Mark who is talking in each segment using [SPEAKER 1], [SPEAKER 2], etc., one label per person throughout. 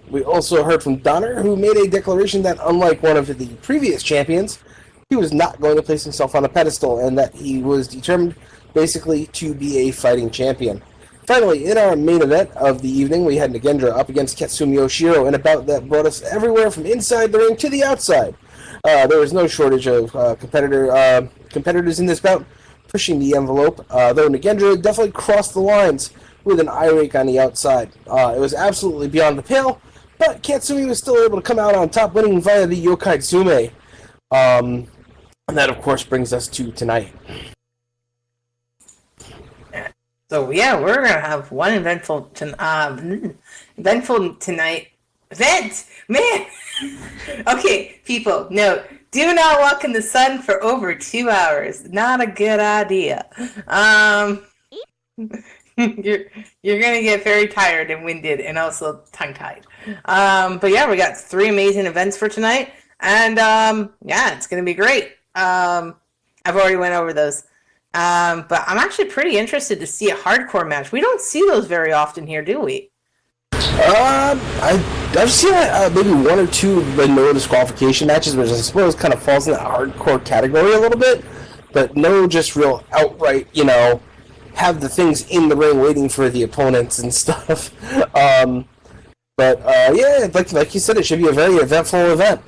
[SPEAKER 1] We also heard from Donner, who made a declaration that, unlike one of the previous champions, he was not going to place himself on a pedestal, and that he was determined, basically, to be a fighting champion. Finally, in our main event of the evening, we had Nagendra up against Katsumi Oshiro in a bout that brought us everywhere from inside the ring to the outside. There was no shortage of competitors in this bout, pushing the envelope, though Nagendra definitely crossed the lines with an eye rake on the outside. It was absolutely beyond the pale, but Katsumi was still able to come out on top, winning via the Yokai Tsume. And that, of course, brings us to tonight.
[SPEAKER 2] So yeah, we're gonna have one eventful tonight. Event, man. Okay, people, note: do not walk in the sun for over 2 hours. Not a good idea. You're gonna get very tired and winded, and also tongue-tied. But yeah, we got 3 amazing events for tonight, and yeah, it's gonna be great. I've already went over those. But I'm actually pretty interested to see a hardcore match. We don't see those very often here, do we?
[SPEAKER 1] I've seen maybe 1 or 2 no disqualification matches, which I suppose kind of falls in that hardcore category a little bit, but no just real outright, have the things in the ring waiting for the opponents and stuff. Yeah, like you said, it should be a very eventful event.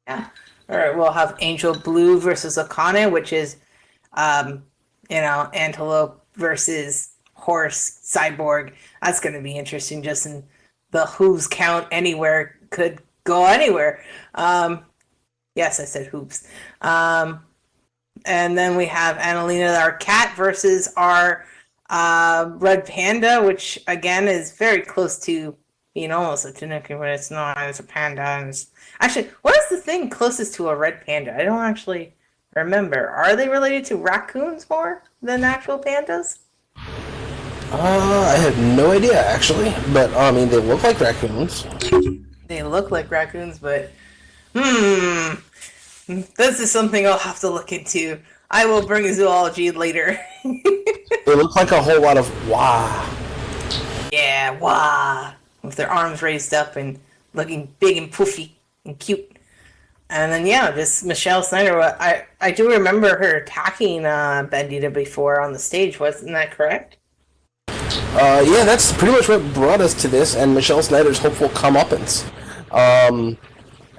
[SPEAKER 2] Yeah. All right, we'll have Angel Blue versus Akane, which is Antelope versus Horse Cyborg. That's going to be interesting. Just in the hooves count anywhere could go anywhere. Yes, I said hoops. And then we have Anne-Lena, our cat, versus our Red Panda, which again is very close to being almost a tanuki, but it's not. It's a panda. And actually, what is the thing closest to a red panda? I don't actually remember. Are they related to raccoons more than actual pandas?
[SPEAKER 1] I have no idea, actually. But, they look like raccoons.
[SPEAKER 2] They look like raccoons, but... This is something I'll have to look into. I will bring zoology later.
[SPEAKER 1] They look like a whole lot of wah.
[SPEAKER 2] Yeah, wah. With their arms raised up and looking big and poofy and cute. And then, yeah, this Michelle Snyder, I do remember her attacking Bandita before on the stage. Wasn't that correct?
[SPEAKER 1] Yeah, that's pretty much what brought us to this, and Michelle Snyder's hopeful comeuppance.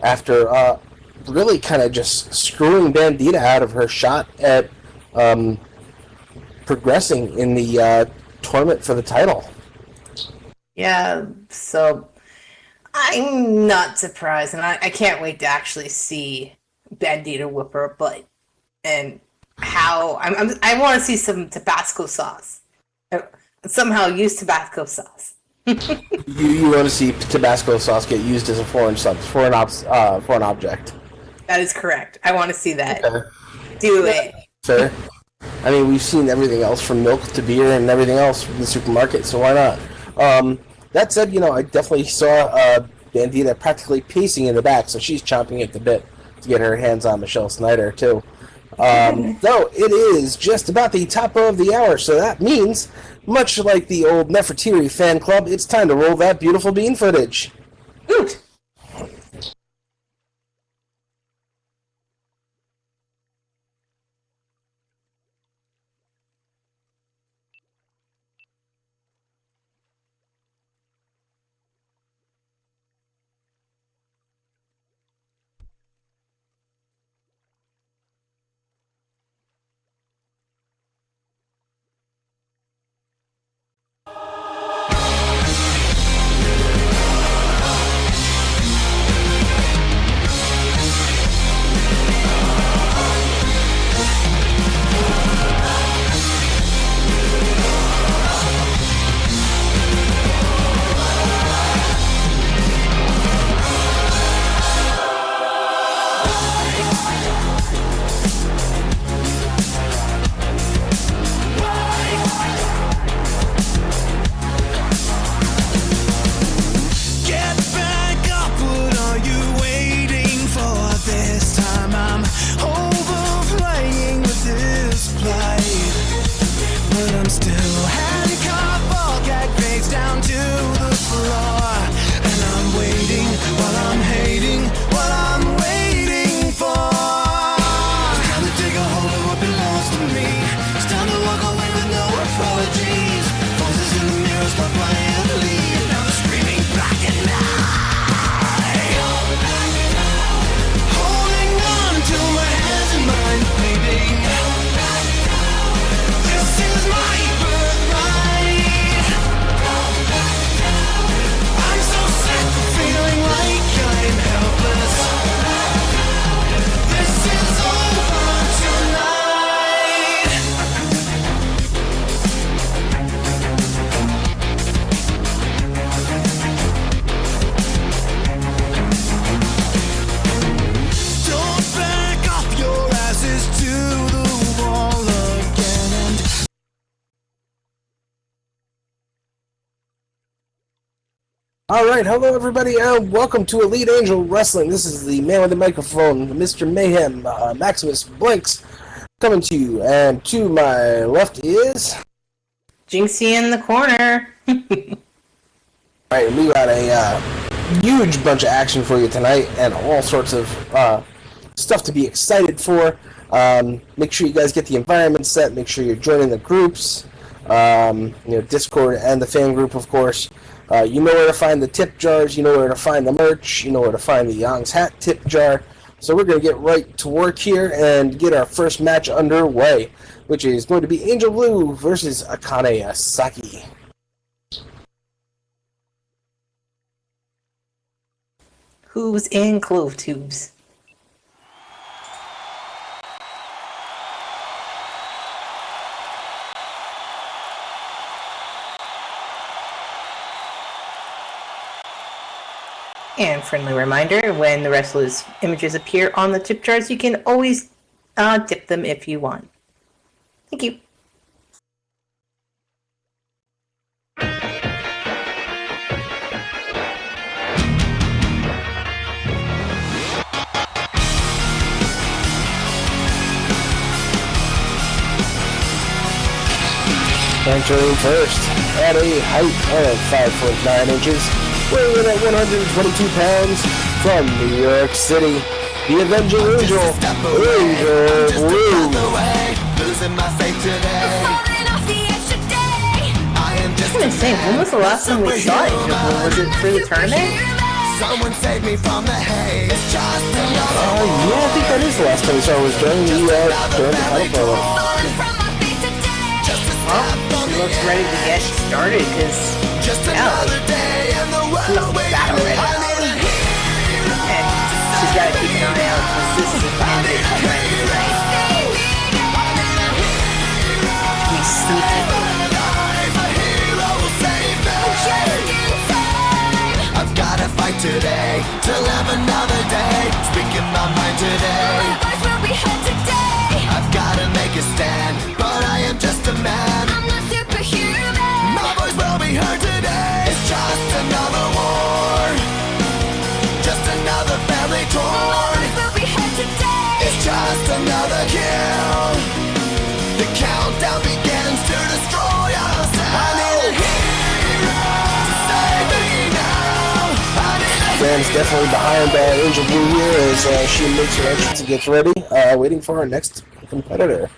[SPEAKER 1] After really kind of just screwing Bandita out of her shot at progressing in the tournament for the title.
[SPEAKER 2] Yeah, so... I'm not surprised, and I can't wait to actually see Bandita whip her butt, and how I want to see some Tabasco sauce. Somehow use Tabasco sauce.
[SPEAKER 1] You want to see Tabasco sauce get used as a foreign object.
[SPEAKER 2] That is correct. I want to see that.
[SPEAKER 1] Okay.
[SPEAKER 2] Do it.
[SPEAKER 1] Fair. I mean, we've seen everything else from milk to beer and everything else from the supermarket, so why not? That said, I definitely saw Bandita practically pacing in the back, so she's chomping at the bit to get her hands on Michelle Snyder, too. Though it is just about the top of the hour, so that means, much like the old Nefertiti fan club, it's time to roll that beautiful bean footage.
[SPEAKER 2] Oot!
[SPEAKER 1] Alright, hello everybody, and welcome to Elite Angel Wrestling. This is the man with the microphone, Mr. Mayhem, Maximus Blinks, coming to you. And to my left is...
[SPEAKER 2] Jinxie in the corner.
[SPEAKER 1] Alright, we got a huge bunch of action for you tonight, and all sorts of stuff to be excited for. Make sure you guys get the environment set, make sure you're joining the groups, Discord and the fan group, of course. You know where to find the tip jars, you know where to find the merch, you know where to find the Young's Hat tip jar. So we're going to get right to work here and get our first match underway, which is going to be Angel Blue versus Akane Asaki.
[SPEAKER 2] Who's in clove tubes? And friendly reminder, when the wrestlers' images appear on the tip jars, you can always dip them if you want. Thank you.
[SPEAKER 1] Entering first at a height of 5'9", weighing in at 122 pounds, from New York City, the Avenging Angel, Angel Blue.
[SPEAKER 2] That's insane. When was the last time we saw Angel Blue? Was it for the tournament?
[SPEAKER 3] Someone save me from the haze.
[SPEAKER 1] Yeah, I think that is the last time we saw it, was during the title promo.
[SPEAKER 2] Well, he looks ready to get started, because, not that already. And she's got to keep an eye out, because this is a bandit already, right? We sneaky.
[SPEAKER 3] I've gotta fight today to live another day. Speaking my mind today. I've gotta make a stand, but I am just a man. I'm not superhuman. My voice will be heard today. It's just another war, just another family tour. My voice will be heard today. It's just another kill. The countdown begins to destroy ourselves. I need a hero to save me now.
[SPEAKER 1] Fans definitely behind Angel Blue here as she makes her entrance and gets ready, waiting for our next competitor.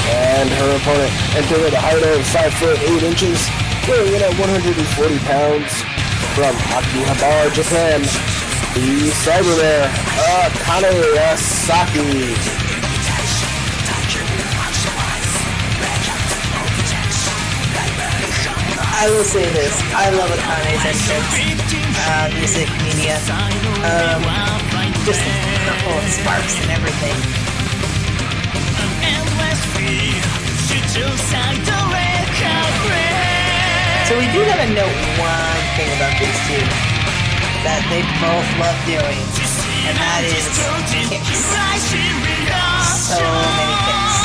[SPEAKER 1] And her opponent entered at a height of 5'8", weighing in at 140 pounds, from Akihabara, Japan, the Cyberman, Akane Asaki.
[SPEAKER 2] I will say this, I love Akane's entrance, music, media, just full of sparks and everything. So we do gotta note one thing about these two that they both love doing, and that is kicks. So many kicks.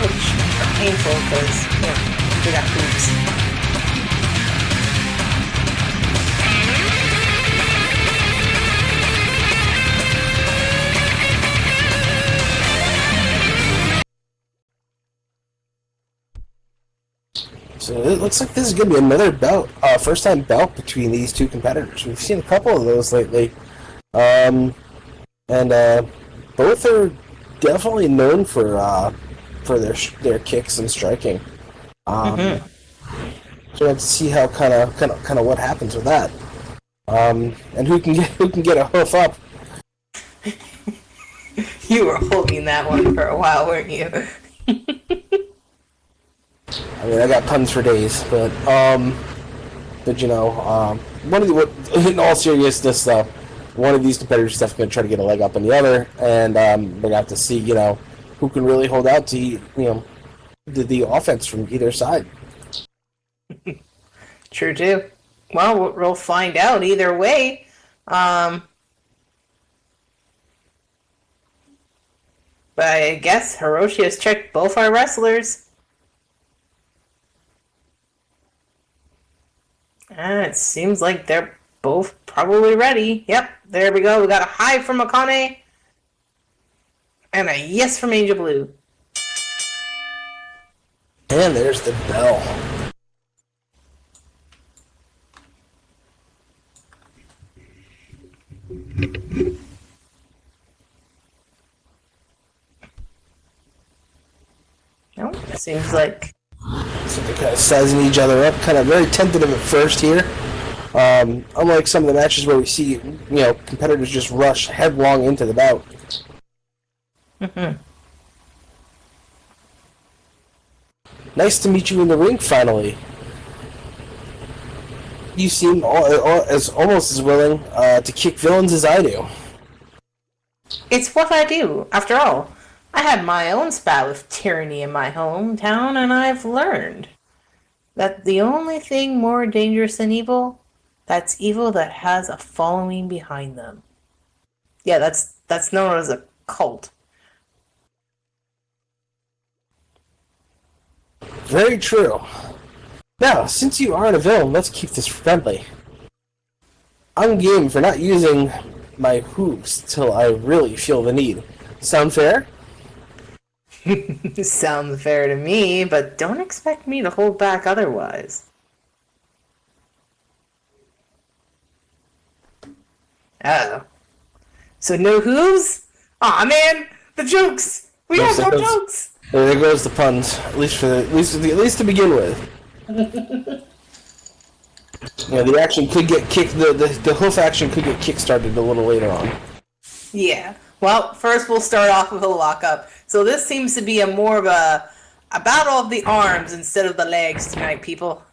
[SPEAKER 2] Which are painful because, we got boobs.
[SPEAKER 1] So it looks like this is going to be another bout, first-time bout between these two competitors. We've seen a couple of those lately, and both are definitely known for their kicks and striking. So let's see how kind of what happens with that. And who can get a hoof up.
[SPEAKER 2] You were holding that one for a while, weren't you?
[SPEAKER 1] I mean, I got puns for days, but you know, in all seriousness, though, one of these competitors is definitely going to try to get a leg up on the other, and we're going to have to see, you know, who can really hold out to, you know, the offense from either side.
[SPEAKER 2] True, too. Well, we'll find out either way. But I guess Hiroshi has checked both our wrestlers. And it seems like they're both probably ready. Yep, there we go. We got a hi from Akane. And a yes from Angel Blue.
[SPEAKER 1] And there's the bell.
[SPEAKER 2] No, seems like...
[SPEAKER 1] So they're kind of sizing each other up, kind of very tentative at first here. Unlike some of the matches where we see, you know, competitors just rush headlong into the bout.
[SPEAKER 2] Mm-hmm.
[SPEAKER 1] Nice to meet you in the ring, finally. You seem almost as willing to kick villains as I do.
[SPEAKER 2] It's what I do, after all. I had my own spat with tyranny in my hometown, and I've learned that the only thing more dangerous than evil, that's evil that has a following behind them. Yeah, that's known as a cult.
[SPEAKER 1] Very true. Now, since you aren't a villain, let's keep this friendly. I'm game for not using my hooves till I really feel the need. Sound fair?
[SPEAKER 2] Sounds fair to me, but don't expect me to hold back otherwise. Oh. So no hooves? Aw, man! The jokes! We have no jokes!
[SPEAKER 1] There goes the puns. At least to begin with. Yeah, the action could get kicked. The hoof action could get kick-started a little later on.
[SPEAKER 2] Yeah. Well, first we'll start off with a lockup. So this seems to be more of a battle of the arms instead of the legs tonight, people.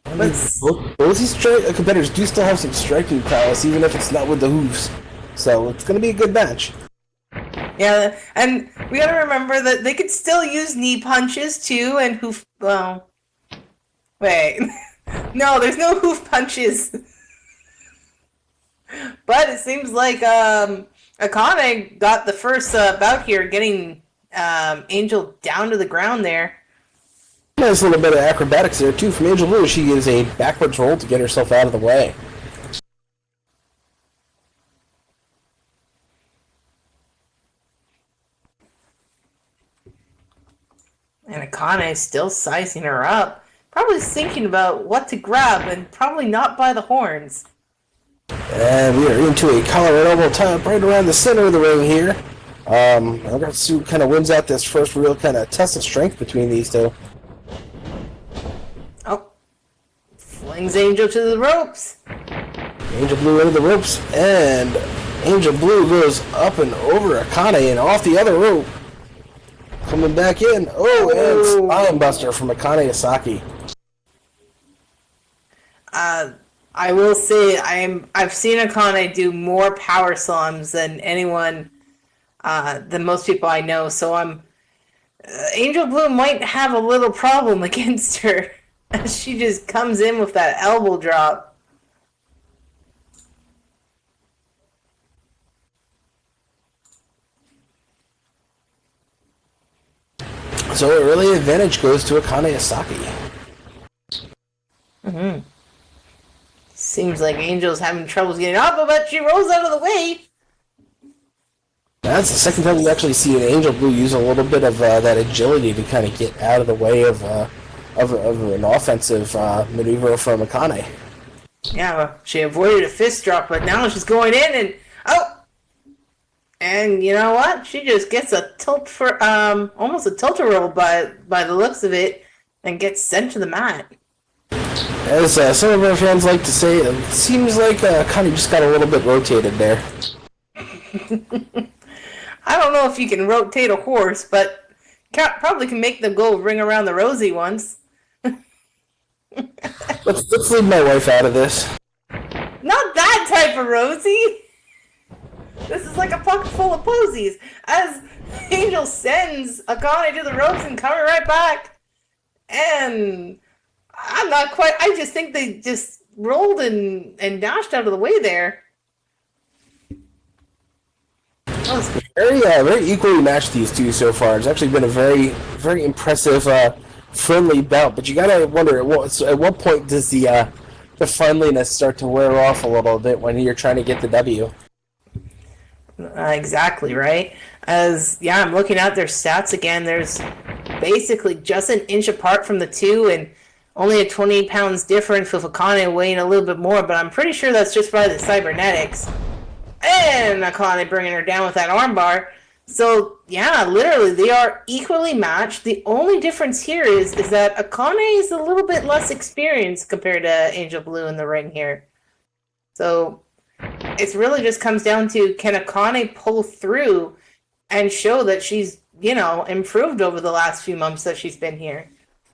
[SPEAKER 1] Both these competitors do still have some striking prowess, even if it's not with the hooves. So it's going to be a good match.
[SPEAKER 2] Yeah, and we gotta remember that they could still use knee punches too, and hoof. Well, wait, no, there's no hoof punches. But it seems like Akane got the first bout here, getting Angel down to the ground there.
[SPEAKER 1] Nice little bit of acrobatics there too from Angel Blue. She gives a backwards roll to get herself out of the way.
[SPEAKER 2] And Akane is still sizing her up, probably thinking about what to grab, and probably not by the horns.
[SPEAKER 1] And we are into a collar and elbow tie-up right around the center of the ring here. Sue kind of wins out this first real kind of test of strength between these two.
[SPEAKER 2] Oh, flings Angel to the ropes.
[SPEAKER 1] Angel Blue into the ropes, and Angel Blue goes up and over Akane and off the other rope. Coming back in. Oh, and Spine Buster from Akane Asaki.
[SPEAKER 2] I will say I've seen Akane do more power slams than anyone, than most people I know. So Angel Blue might have a little problem against her as she just comes in with that elbow drop.
[SPEAKER 1] So early advantage goes to Akane Asaki.
[SPEAKER 2] Mm-hmm. Seems like Angel's having troubles getting up, but she rolls out of the way.
[SPEAKER 1] That's the second time we actually see an Angel Blue use a little bit of that agility to kind of get out of the way of an offensive maneuver from Akane.
[SPEAKER 2] Yeah, well, she avoided a fist drop, but now she's going in and and you know what? She just gets a tilt for almost a tilt-a-roll by the looks of it, and gets sent to the mat.
[SPEAKER 1] As some of our fans like to say, it seems like Akane just got a little bit rotated there.
[SPEAKER 2] I don't know if you can rotate a horse, but probably can make them go ring around the rosy once.
[SPEAKER 1] Let's leave my wife out of this.
[SPEAKER 2] Not that type of rosy! This is like a pocket full of posies. As Angel sends Akane to the ropes and coming right back. And I'm not quite... I just think they just rolled and dashed out of the way there.
[SPEAKER 1] Very equally matched, these two so far. It's actually been a very, very impressive, friendly bout. But you gotta wonder, at what point does the friendliness start to wear off a little bit when you're trying to get the W?
[SPEAKER 2] Exactly, right? I'm looking at their stats again. There's basically just an inch apart from the two, and only a 20 pounds difference with Akane weighing a little bit more, but I'm pretty sure that's just by the cybernetics. And Akane bringing her down with that armbar. So, yeah, literally, they are equally matched. The only difference here is that Akane is a little bit less experienced compared to Angel Blue in the ring here. So, it really just comes down to, can Akane pull through and show that she's, improved over the last few months that she's been here.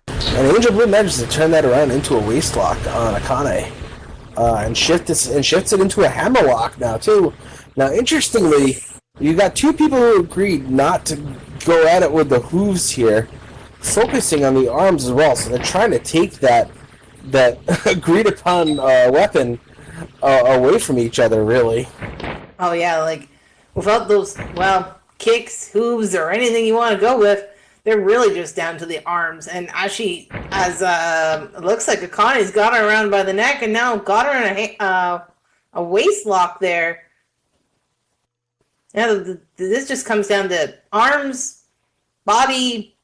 [SPEAKER 1] And Angel Blue manages to turn that around into a waist lock on Akane. And shifts it into a hammerlock now, too. Now, interestingly, you got two people who agreed not to go at it with the hooves here, focusing on the arms as well. So they're trying to take that agreed upon weapon away from each other, really.
[SPEAKER 2] Oh yeah, like without those kicks, hooves, or anything you want to go with, they're really just down to the arms. And it looks like Akane's got her around by the neck, and now got her in a waist lock there. Yeah, this just comes down to arms, body,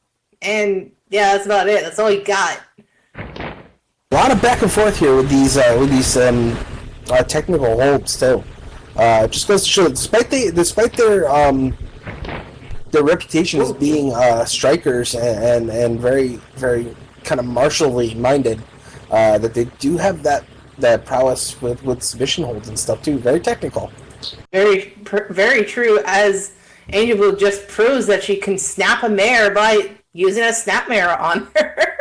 [SPEAKER 2] and yeah, that's about it. That's all you got.
[SPEAKER 1] A lot of back and forth here with these technical holds too. Just goes to show that despite their reputation as being strikers and very, very kind of martially minded, that they do have that prowess with submission holds and stuff too. Very technical.
[SPEAKER 2] Very, very true. As Angel Blue just proves that she can snap a mare by using a snap mare on her.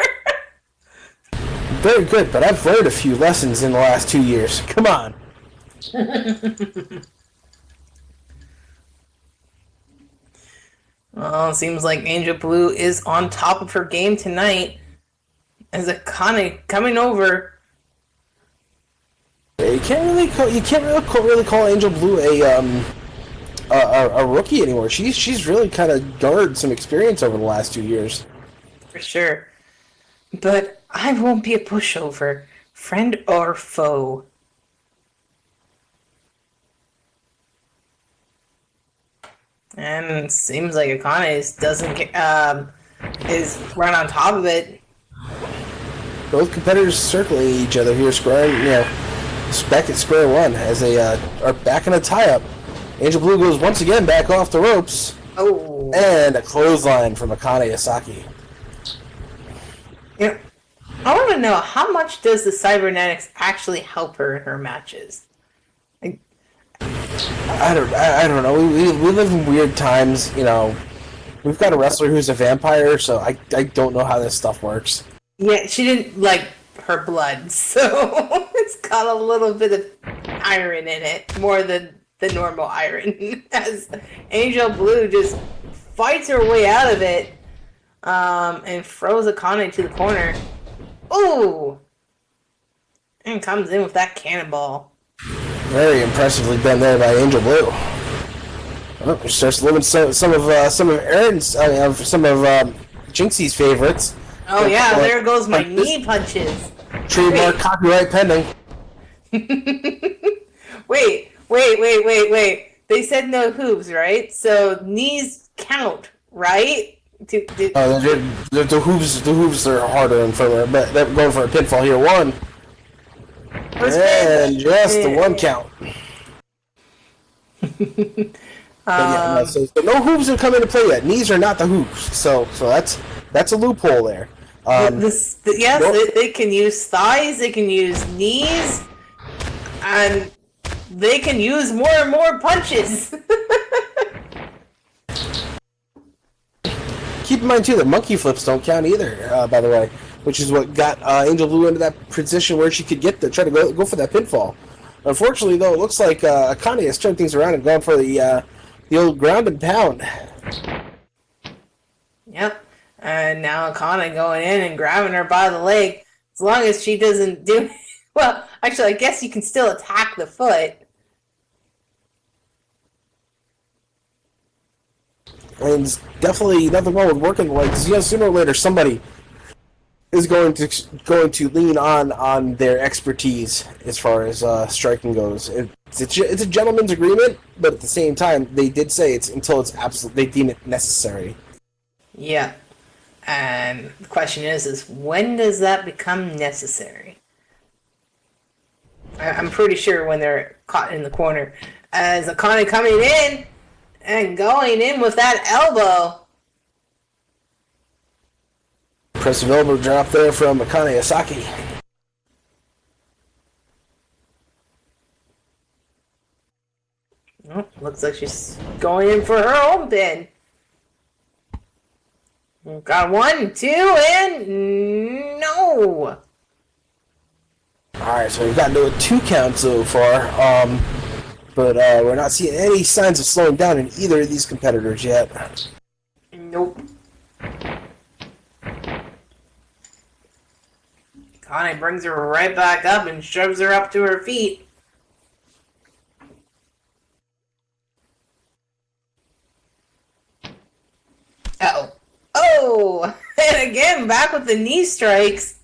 [SPEAKER 1] Very good, but I've learned a few lessons in the last 2 years. Come on.
[SPEAKER 2] Well, it seems like Angel Blue is on top of her game tonight. As Akane coming over.
[SPEAKER 1] You can't really call Angel Blue a rookie anymore. She's really kind of garnered some experience over the last 2 years.
[SPEAKER 2] For sure. But I won't be a pushover, friend or foe. And it seems like Akane is right on top of it.
[SPEAKER 1] Both competitors circling each other here, back at square one as they are back in a tie-up. Angel Blue goes once again back off the ropes.
[SPEAKER 2] Oh.
[SPEAKER 1] And a clothesline from Akane Asaki.
[SPEAKER 2] I want to know, how much does the cybernetics actually help her in her matches?
[SPEAKER 1] I don't know. We live in weird times, We've got a wrestler who's a vampire, so I don't know how this stuff works.
[SPEAKER 2] Yeah, she didn't like her blood, so it's got a little bit of iron in it, more than the normal iron. As Angel Blue just fights her way out of it, and throws Akane to the corner. Ooh! And comes in with that cannonball.
[SPEAKER 1] Very impressively done there by Angel Blue. Oh, she starts living some of Aaron's, some of Jinxie's favorites.
[SPEAKER 2] Oh yeah, there goes my knee punches.
[SPEAKER 1] Trademark copyright pending.
[SPEAKER 2] Wait. They said no hooves, right? So knees count, right?
[SPEAKER 1] The hooves are harder and firmer, but they're going for a pinfall here. One. And just the one count. So no hooves have come into play yet. Knees are not the hooves, so that's a loophole there.
[SPEAKER 2] They can use thighs, they can use knees, and they can use more and more punches.
[SPEAKER 1] Keep in mind, too, that monkey flips don't count either, by the way, which is what got Angel Blue into that position where she could try to go for that pinfall. Unfortunately, though, it looks like Akane has turned things around and gone for the old ground and pound.
[SPEAKER 2] Yep. And now Akane going in and grabbing her by the leg. As long as she doesn't do... Well, actually, I guess you can still attack the foot.
[SPEAKER 1] And it's definitely nothing wrong with working the legs. Sooner or later, somebody is going to lean on their expertise as far as striking goes. It's a gentleman's agreement, but at the same time, they did say it's until it's they deem it necessary.
[SPEAKER 2] Yeah. And the question is when does that become necessary? I'm pretty sure when they're caught in the corner. As Akane coming in and going in with that elbow.
[SPEAKER 1] Impressive elbow drop there from Akane Asaki.
[SPEAKER 2] Oh, looks like she's going in for her own pin. Got 1, 2, and no!
[SPEAKER 1] Alright, so we've gotten to a 2 count so far, but we're not seeing any signs of slowing down in either of these competitors yet.
[SPEAKER 2] Nope. Akane brings her right back up and shoves her up to her feet. Uh-oh. Oh! And again, back with the knee strikes.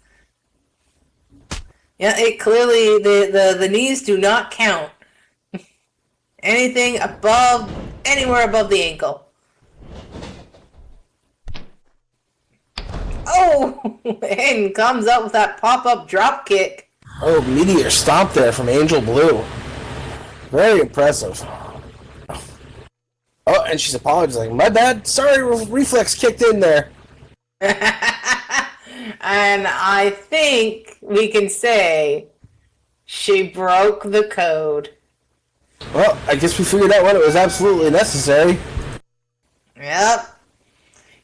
[SPEAKER 2] Yeah, it clearly, the knees do not count. Anything anywhere above the ankle. Oh! And comes up with that pop-up drop kick.
[SPEAKER 1] Oh, meteor stomp there from Angel Blue. Very impressive. Oh, and she's apologizing. My bad. Sorry, reflex kicked in there.
[SPEAKER 2] And I think we can say she broke the code.
[SPEAKER 1] Well, I guess we figured out when it was absolutely necessary.
[SPEAKER 2] Yep.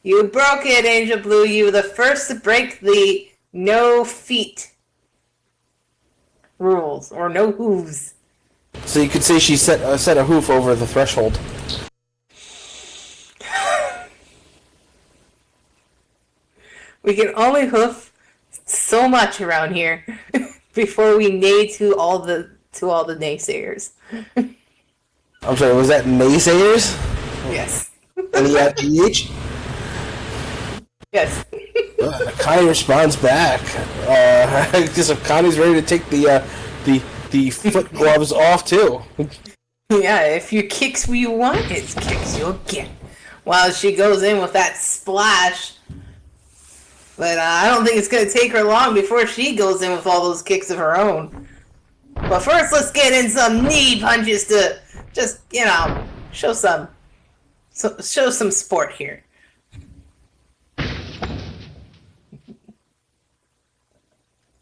[SPEAKER 2] You broke it, Angel Blue. You were the first to break the no feet rules, or no hooves.
[SPEAKER 1] So you could say she set a hoof over the threshold.
[SPEAKER 2] We can only hoof so much around here before we neigh to all the naysayers.
[SPEAKER 1] I'm sorry, was that naysayers?
[SPEAKER 2] Yes.
[SPEAKER 1] N-E-I-G-H?
[SPEAKER 2] Yes.
[SPEAKER 1] Akane responds back. I guess Akane's ready to take the foot gloves off too.
[SPEAKER 2] Yeah, if your kicks what you want, it's kicks you'll get. While she goes in with that splash. But I don't think it's going to take her long before she goes in with all those kicks of her own. But first, let's get in some knee punches to just, show some sport here.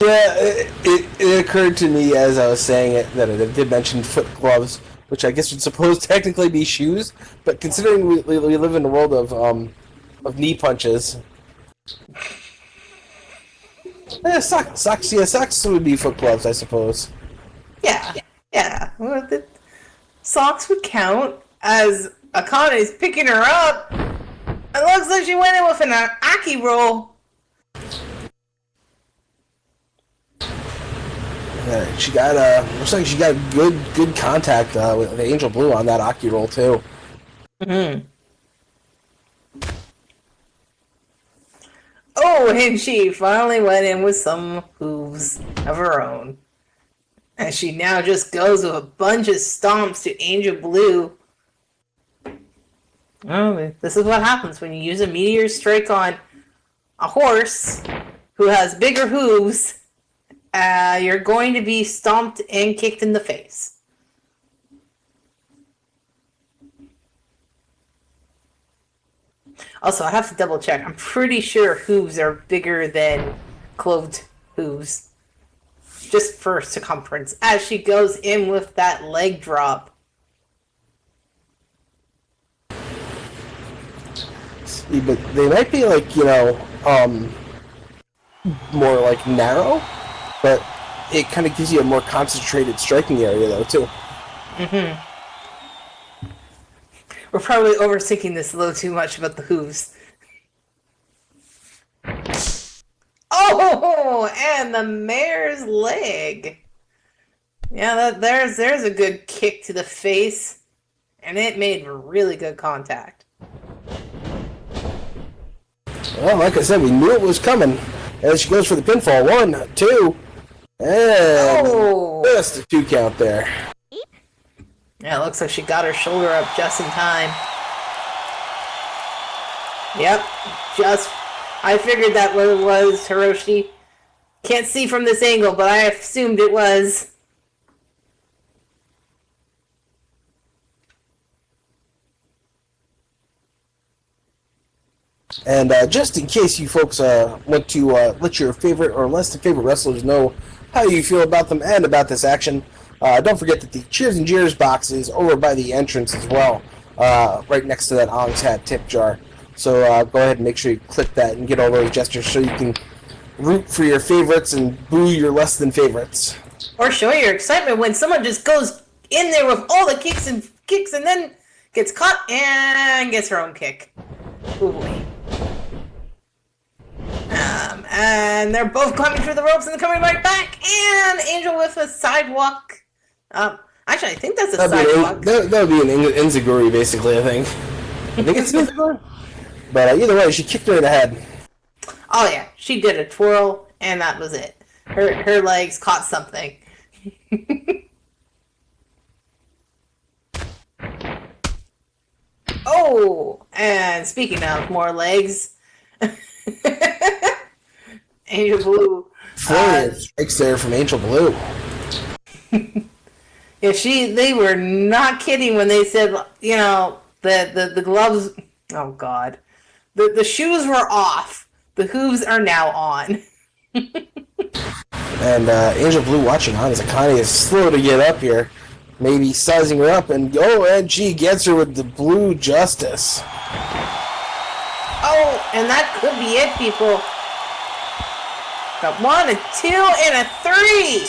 [SPEAKER 1] Yeah, it occurred to me as I was saying it that it did mention foot gloves, which I guess would suppose technically be shoes, but considering we live in a world of knee punches, socks would be foot gloves, I suppose.
[SPEAKER 2] Yeah. Well, the socks would count as Akane is picking her up. It looks like she went in with an Aki roll.
[SPEAKER 1] Yeah, she got looks like she got good contact with the Angel Blue on that Aki roll too.
[SPEAKER 2] Mm-hmm. Oh, and she finally went in with some hooves of her own. And she now just goes with a bunch of stomps to Angel Blue. Oh, this is what happens when you use a meteor strike on a horse who has bigger hooves. You're going to be stomped and kicked in the face. Also, I have to double check. I'm pretty sure hooves are bigger than clothed hooves. Just for circumference. As she goes in with that leg drop.
[SPEAKER 1] See, but they might be like, more like narrow, but it kind of gives you a more concentrated striking area though too.
[SPEAKER 2] Mm-hmm. We're probably overthinking this a little too much about the hooves. Oh, and the mare's leg. Yeah, there's a good kick to the face, and it made really good contact.
[SPEAKER 1] Well, like I said, we knew it was coming. As she goes for the pinfall, 1, 2, and just a 2 count there.
[SPEAKER 2] Yeah, it looks like she got her shoulder up just in time. Yep, I figured that what it was, Hiroshi. Can't see from this angle, but I assumed it was.
[SPEAKER 1] And just in case you folks want to let your favorite or less than favorite wrestlers know how you feel about them and about this action, don't forget that the Cheers and Jeers box is over by the entrance as well, right next to that Ong's Hat tip jar. So go ahead and make sure you click that and get all those gestures so you can root for your favorites and boo your less than favorites.
[SPEAKER 2] Or show your excitement when someone just goes in there with all the kicks and then gets caught and gets her own kick. Ooh boy. And they're both climbing through the ropes and they're coming right back. And Angel with a sidewalk. Actually, I think that's a sidewalk.
[SPEAKER 1] That would be an enziguri, basically, I think. I think it's an enziguri. But either way, she kicked her in the head.
[SPEAKER 2] Oh yeah, she did a twirl, and that was it. Her legs caught something. Oh, and speaking of more legs, Angel Blue.
[SPEAKER 1] Strikes there from Angel Blue.
[SPEAKER 2] Yeah, they were not kidding when they said, the gloves. Oh God, the shoes were off. The hooves are now on.
[SPEAKER 1] And Angel Blue watching on as Akane is slow to get up here. Maybe sizing her up, and she gets her with the Blue Justice.
[SPEAKER 2] Oh, and that could be it, people. Got 1, a 2, and a 3.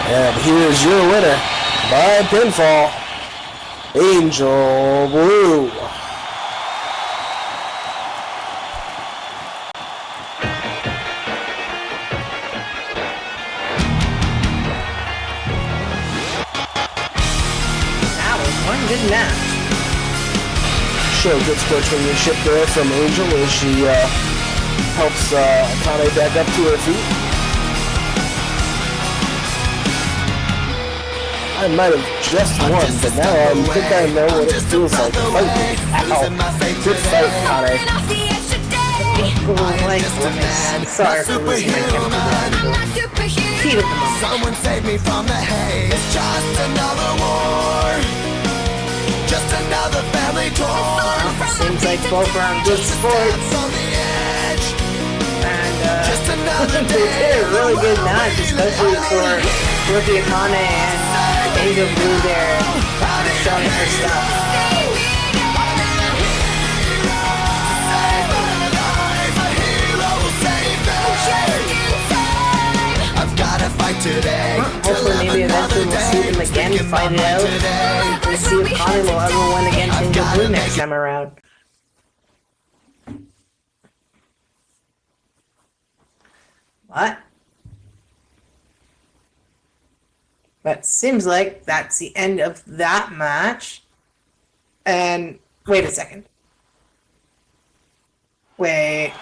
[SPEAKER 1] And here's your winner by pinfall, Angel Blue.
[SPEAKER 2] Good match.
[SPEAKER 1] Show good sportsmanship there from Angel as she helps Akane back up to her feet. I might have just won, but now I think I know what it feels like to fight me. Ow. Good fight, Akane.
[SPEAKER 2] Man. Sorry for losing my temper. Heat of the moment.
[SPEAKER 3] Someone save me from the haze. It's just another war. Just another family tour.
[SPEAKER 2] Seems like both are on good sports.
[SPEAKER 3] On the edge.
[SPEAKER 2] And
[SPEAKER 3] just another
[SPEAKER 2] they did a really good match, especially for Rookie Akane and Angel Blue there showing her stuff.
[SPEAKER 3] Today.
[SPEAKER 2] Hopefully, maybe eventually we'll see them again fight it out. We'll see if Akane will ever win against Angel Blue next time around. What? That seems like that's the end of that match. And wait a second. Wait.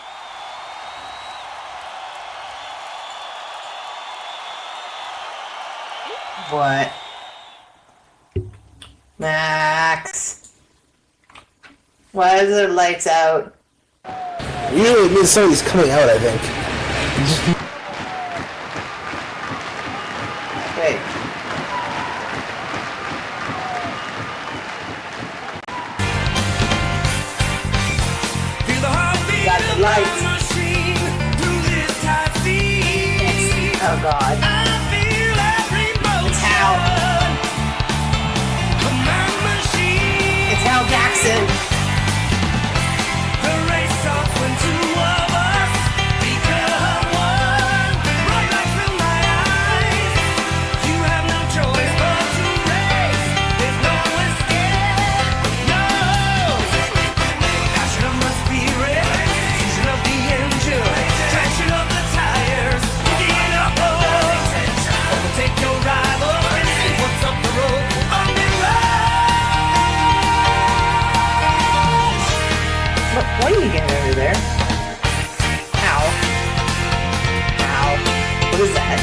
[SPEAKER 2] What? Max? Why is there lights out?
[SPEAKER 1] Usually it means somebody's coming out, I think.
[SPEAKER 2] Wait. lights. Oh God. It's Hal. It's Hal Jackson. What are you getting over there? Ow. Ow. What is that?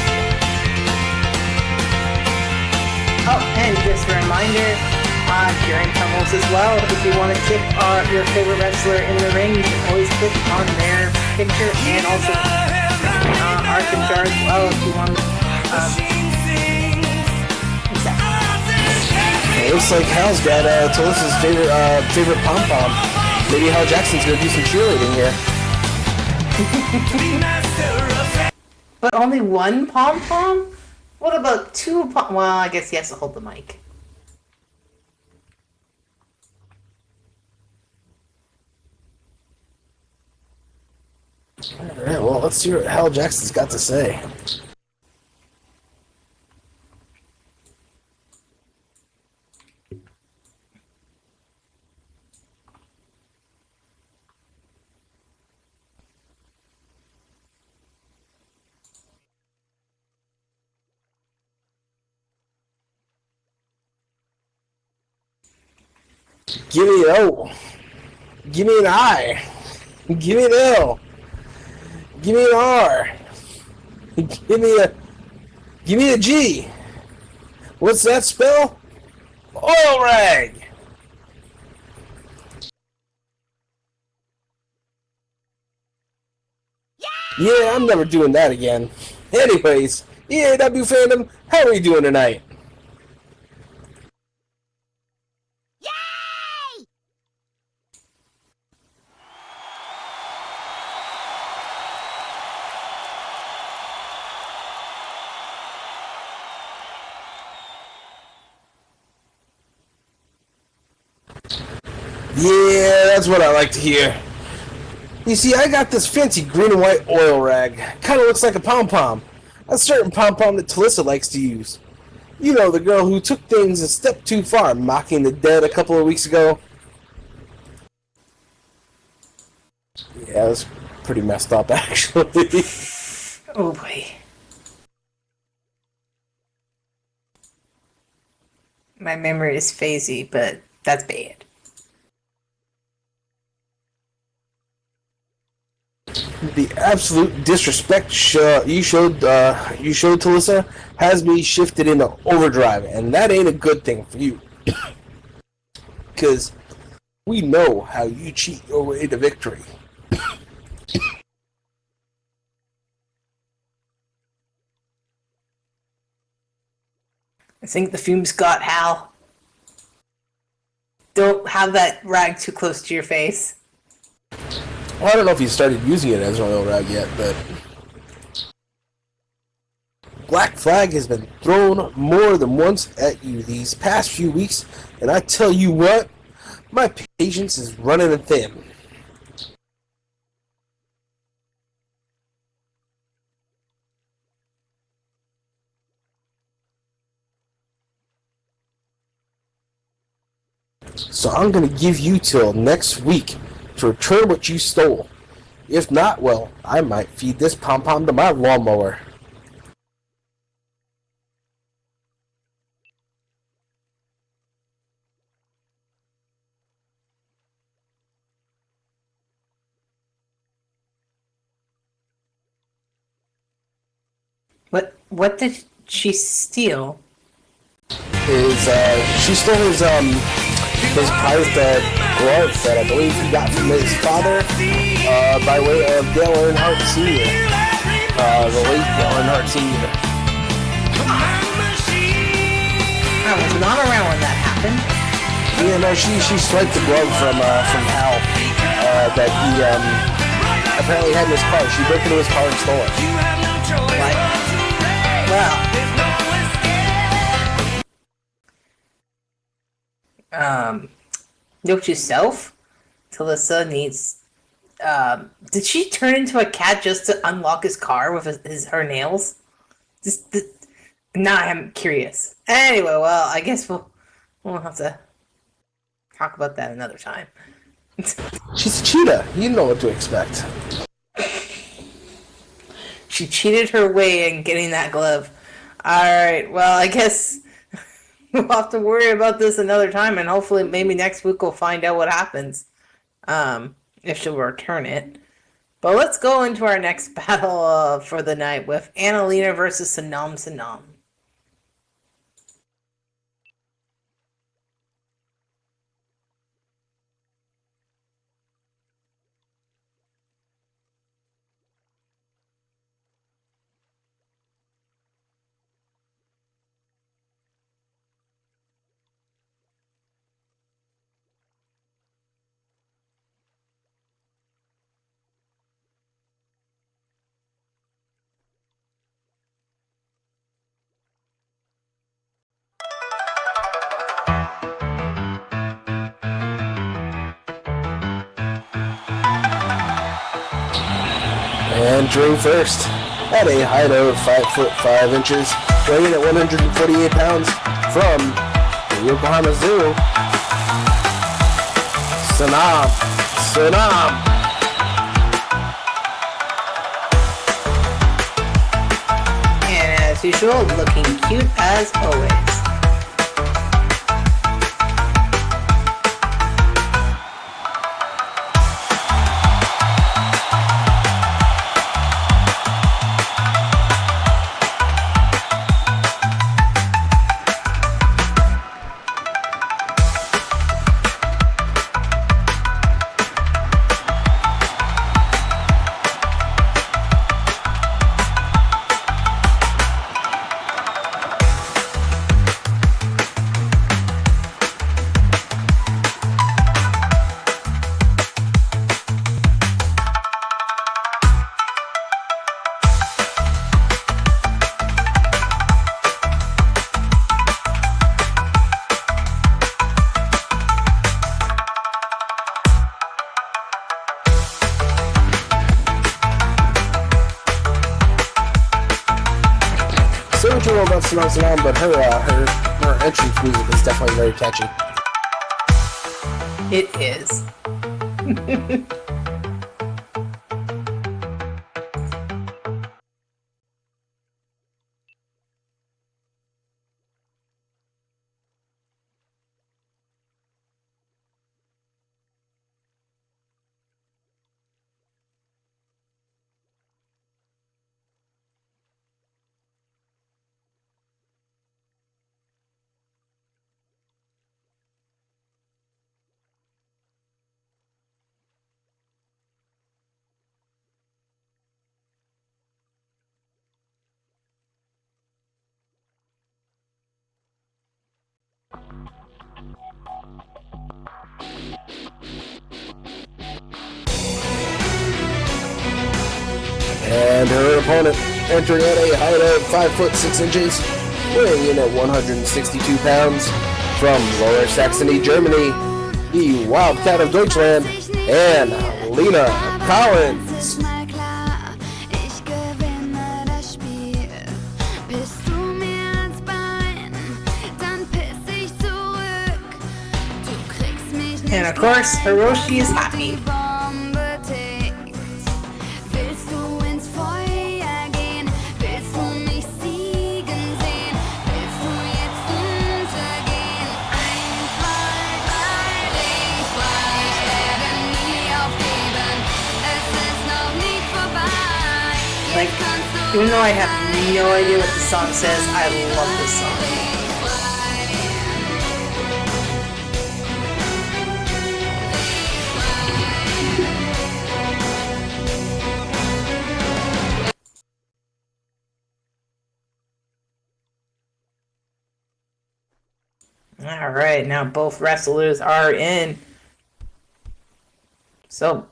[SPEAKER 2] Oh, and just a reminder, during promos as well, if you want to tip your favorite wrestler in the ring, you can always click on their picture and also our picture as well if you want what's that?
[SPEAKER 1] It looks like Hal's got Talissa's favorite pom-pom. Maybe Hal Jackson's gonna do some cheerleading here.
[SPEAKER 2] But only one pom-pom? What about two pom? Well, I guess he has to hold the mic.
[SPEAKER 1] Alright, well, let's see what Hal Jackson's got to say. Give me an O. Give me an I. Give me an L. Give me an R. Give me a G. What's that spell? Oil rag. Yeah, I'm never doing that again. Anyways, EAW fandom, how are we doing tonight? Yeah, that's what I like to hear. You see, I got this fancy green and white oil rag. Kinda looks like a pom-pom. A certain pom-pom that Talissa likes to use. You know, the girl who took things a step too far, mocking the dead a couple of weeks ago. Yeah, it was pretty messed up, actually.
[SPEAKER 2] Oh boy. My memory is phasey, but that's bad.
[SPEAKER 1] The absolute disrespect you showed Talissa has me shifted into overdrive, and that ain't a good thing for you. Because we know how you cheat your way to victory.
[SPEAKER 2] I think the fumes got Hal. Don't have that rag too close to your face.
[SPEAKER 1] Well, I don't know if he started using it as an oil rag yet, but Black Flag has been thrown more than once at you these past few weeks, and I tell you what, my patience is running thin. So I'm going to give you till next week to return what you stole. If not, well, I might feed this pom-pom to my lawnmower.
[SPEAKER 2] What did she steal?
[SPEAKER 1] She stole his prized glove that I believe he got from his father by way of Dale Earnhardt Sr. The late Dale Earnhardt Sr.
[SPEAKER 2] I was not around when that happened.
[SPEAKER 1] Yeah, no, she swiped the glove from Hal that apparently had in his car. She broke into his car and stole it.
[SPEAKER 2] What? Well. Note to self, Talissa needs. Did she turn into a cat just to unlock his car with her nails? Now I'm curious. Anyway, well, I guess we'll have to talk about that another time.
[SPEAKER 1] She's a cheetah. You know what to expect.
[SPEAKER 2] She cheated her way in getting that glove. Alright, well, I guess we'll have to worry about this another time, and hopefully maybe next week we'll find out what happens. If she'll return it. But let's go into our next battle for the night with Anne-Lena versus Sonam.
[SPEAKER 1] Entering first, at a height of 5'5", weighing in at 148 pounds, from the Yokohama Zoo, Sonam.
[SPEAKER 2] And as usual, looking cute as always.
[SPEAKER 1] Say what you know about Sonam, but her entrance music is definitely very catchy.
[SPEAKER 2] It is.
[SPEAKER 1] And her opponent, entering at a height of 5'6", weighing in at 162 pounds, from Lower Saxony, Germany, the Wildcat of Deutschland, Anne-Lena Collins.
[SPEAKER 2] And of course, Hiroshi is happy. Like, even though I have no idea what the song says, I love this song. Alright, now both wrestlers are in. So,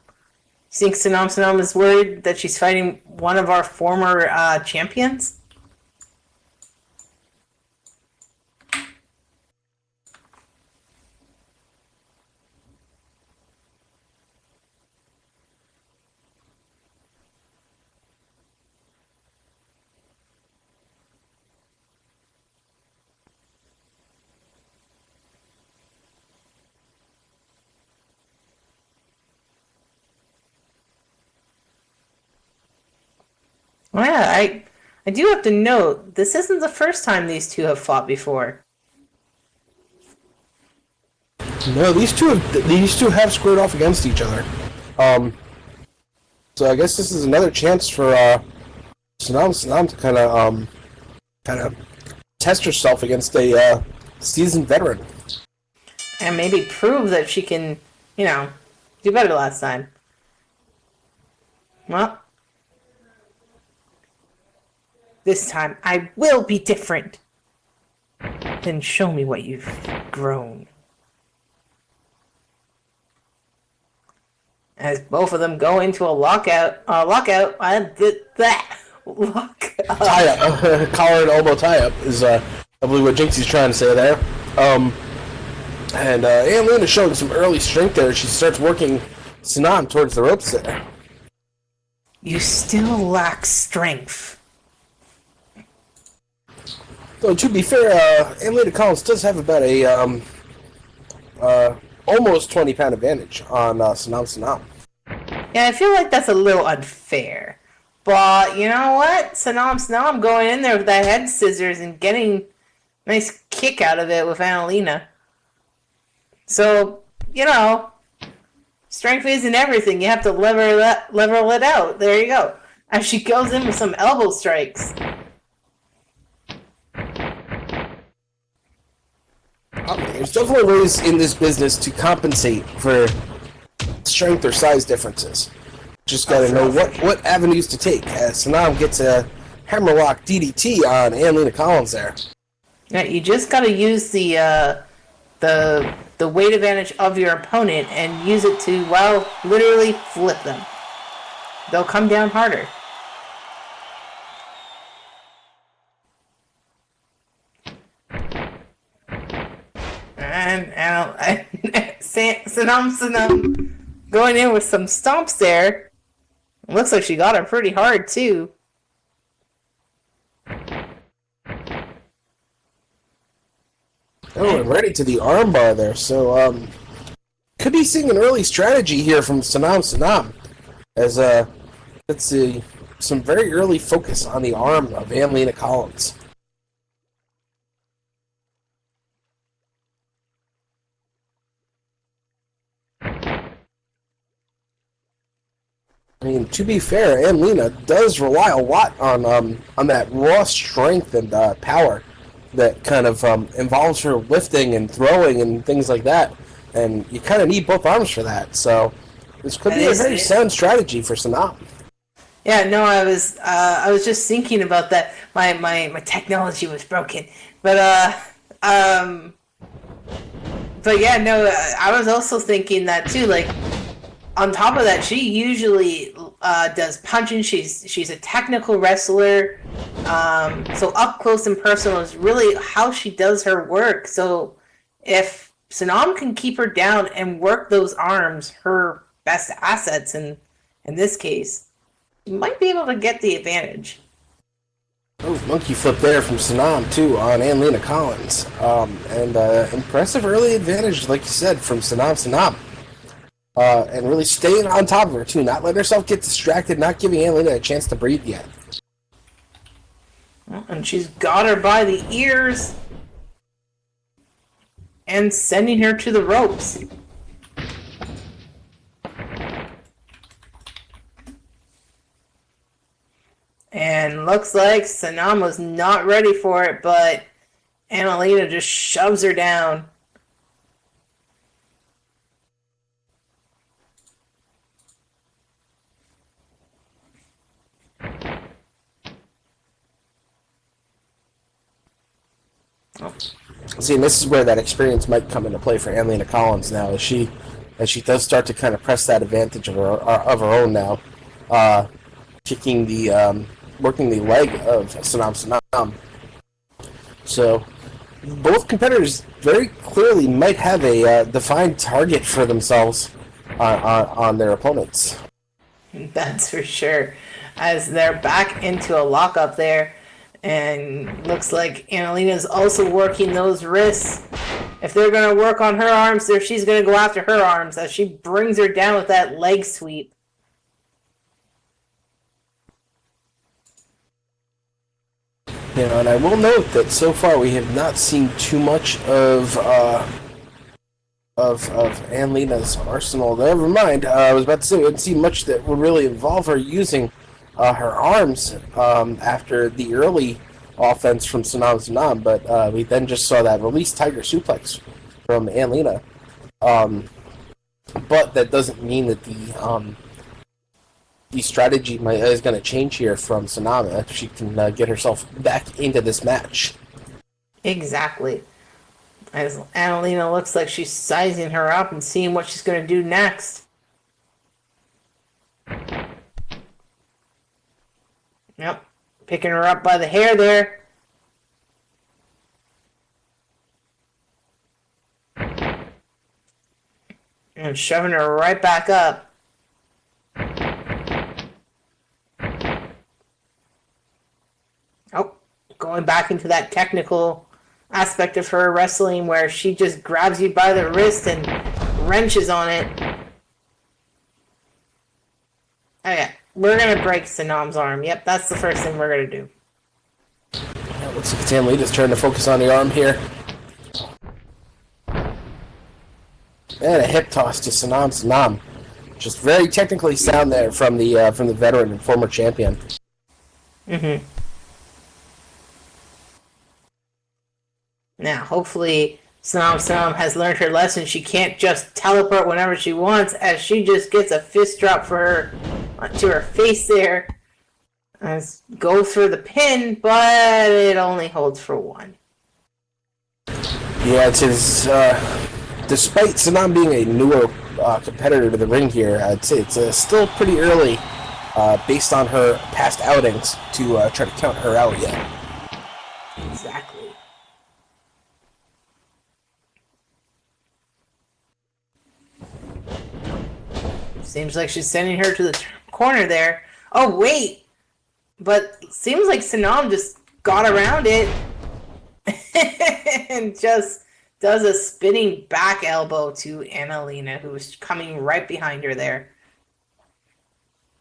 [SPEAKER 2] think Sonam is worried that she's fighting one of our former champions? Well, yeah, I do have to note, this isn't the first time these two have fought before.
[SPEAKER 1] No, these two have squared off against each other. So I guess this is another chance for Sonam to kind of test herself against a seasoned veteran,
[SPEAKER 2] And maybe prove that she can, do better last time. Well, this time I will be different. Then show me what you've grown. As both of them go into a lockout,
[SPEAKER 1] tie-up, collar and elbow tie-up is I believe what Jinxie's trying to say there. And Anne-Lena is showing some early strength there. She starts working Sonam towards the ropes there.
[SPEAKER 2] You still lack strength.
[SPEAKER 1] So to be fair, Anne-Lena Collins does have about a almost 20-pound advantage on Sonam.
[SPEAKER 2] Yeah, I feel like that's a little unfair. But you know what? Sonam going in there with that head scissors and getting a nice kick out of it with Anne-Lena. So, strength isn't everything. You have to level it out. There you go. As she goes in with some elbow strikes.
[SPEAKER 1] There's definitely ways in this business to compensate for strength or size differences. Just gotta know what avenues to take. As Sonam gets a hammerlock DDT on Anne-Lena Collins there.
[SPEAKER 2] Yeah, you just gotta use the weight advantage of your opponent and use it to, literally flip them. They'll come down harder. And Sonam going in with some stomps there. Looks like she got her pretty hard too.
[SPEAKER 1] Oh, and ready to the armbar there. So, could be seeing an early strategy here from Sonam. As, let's see, some very early focus on the arm of Anne-Lena Collins. I mean, to be fair, Anne-Lena does rely a lot on that raw strength and power that kind of involves her lifting and throwing and things like that. And you kind of need both arms for that. So this could be a very sound strategy for Sonam.
[SPEAKER 2] Yeah, no, I was just thinking about that. My technology was broken, but yeah, no, I was also thinking that too. Like, on top of that, she usually does punching. She's a technical wrestler. So up close and personal is really how she does her work. So if Sonam can keep her down and work those arms, her best assets in this case, you might be able to get the advantage.
[SPEAKER 1] Oh, monkey flip there from Sonam too on Anne-Lena Collins. And impressive early advantage, like you said, from Sonam. And really staying on top of her, too. Not letting herself get distracted, not giving Anne-Lena a chance to breathe yet.
[SPEAKER 2] And she's got her by the ears and sending her to the ropes. And looks like Sonam was not ready for it, but Anne-Lena just shoves her down.
[SPEAKER 1] See, and this is where that experience might come into play for Anne-Lena Collins now, as she as she does start to kind of press that advantage of her own now, kicking working the leg of Sonam. So both competitors very clearly might have a defined target for themselves on their opponents.
[SPEAKER 2] That's for sure. As they're back into a lockup there, and looks like Anne-Lena's also working those wrists. If they're going to work on her arms, there she's going to go after her arms as she brings her down with that leg sweep.
[SPEAKER 1] And I will note that so far we have not seen too much of Anne-Lena's arsenal. Never mind. I was about to say we didn't see much that would really involve her using her arms after the early offense from Sonam, but we then just saw that release Tiger suplex from Anne-Lena. But that doesn't mean that the strategy is going to change here from Sonam if she can get herself back into this match.
[SPEAKER 2] Exactly. As Anne-Lena looks like she's sizing her up and seeing what she's going to do next. Yep. Picking her up by the hair there. And shoving her right back up. Oh, going back into that technical aspect of her wrestling where she just grabs you by the wrist and wrenches on it. Oh yeah, we're going to break Sonam's arm. Yep, that's the first thing we're going to do.
[SPEAKER 1] Yeah, looks like Anne-Lena's trying to focus on the arm here. And a hip toss to Sonam. Just very technically sound there from the veteran and former champion.
[SPEAKER 2] Mm-hmm. Now, hopefully, Sonam has learned her lesson. She can't just teleport whenever she wants, as she just gets a fist drop for her to her face there. Go through the pin, but it only holds for one.
[SPEAKER 1] Yeah, it is. Despite Sonam being a newer competitor to the ring here, I'd say it's still pretty early, based on her past outings, to try to count her out yet.
[SPEAKER 2] Exactly. Seems like she's sending her to the corner there. Oh, wait! But seems like Sonam just got around it and just does a spinning back elbow to Anne-Lena, who's coming right behind her there.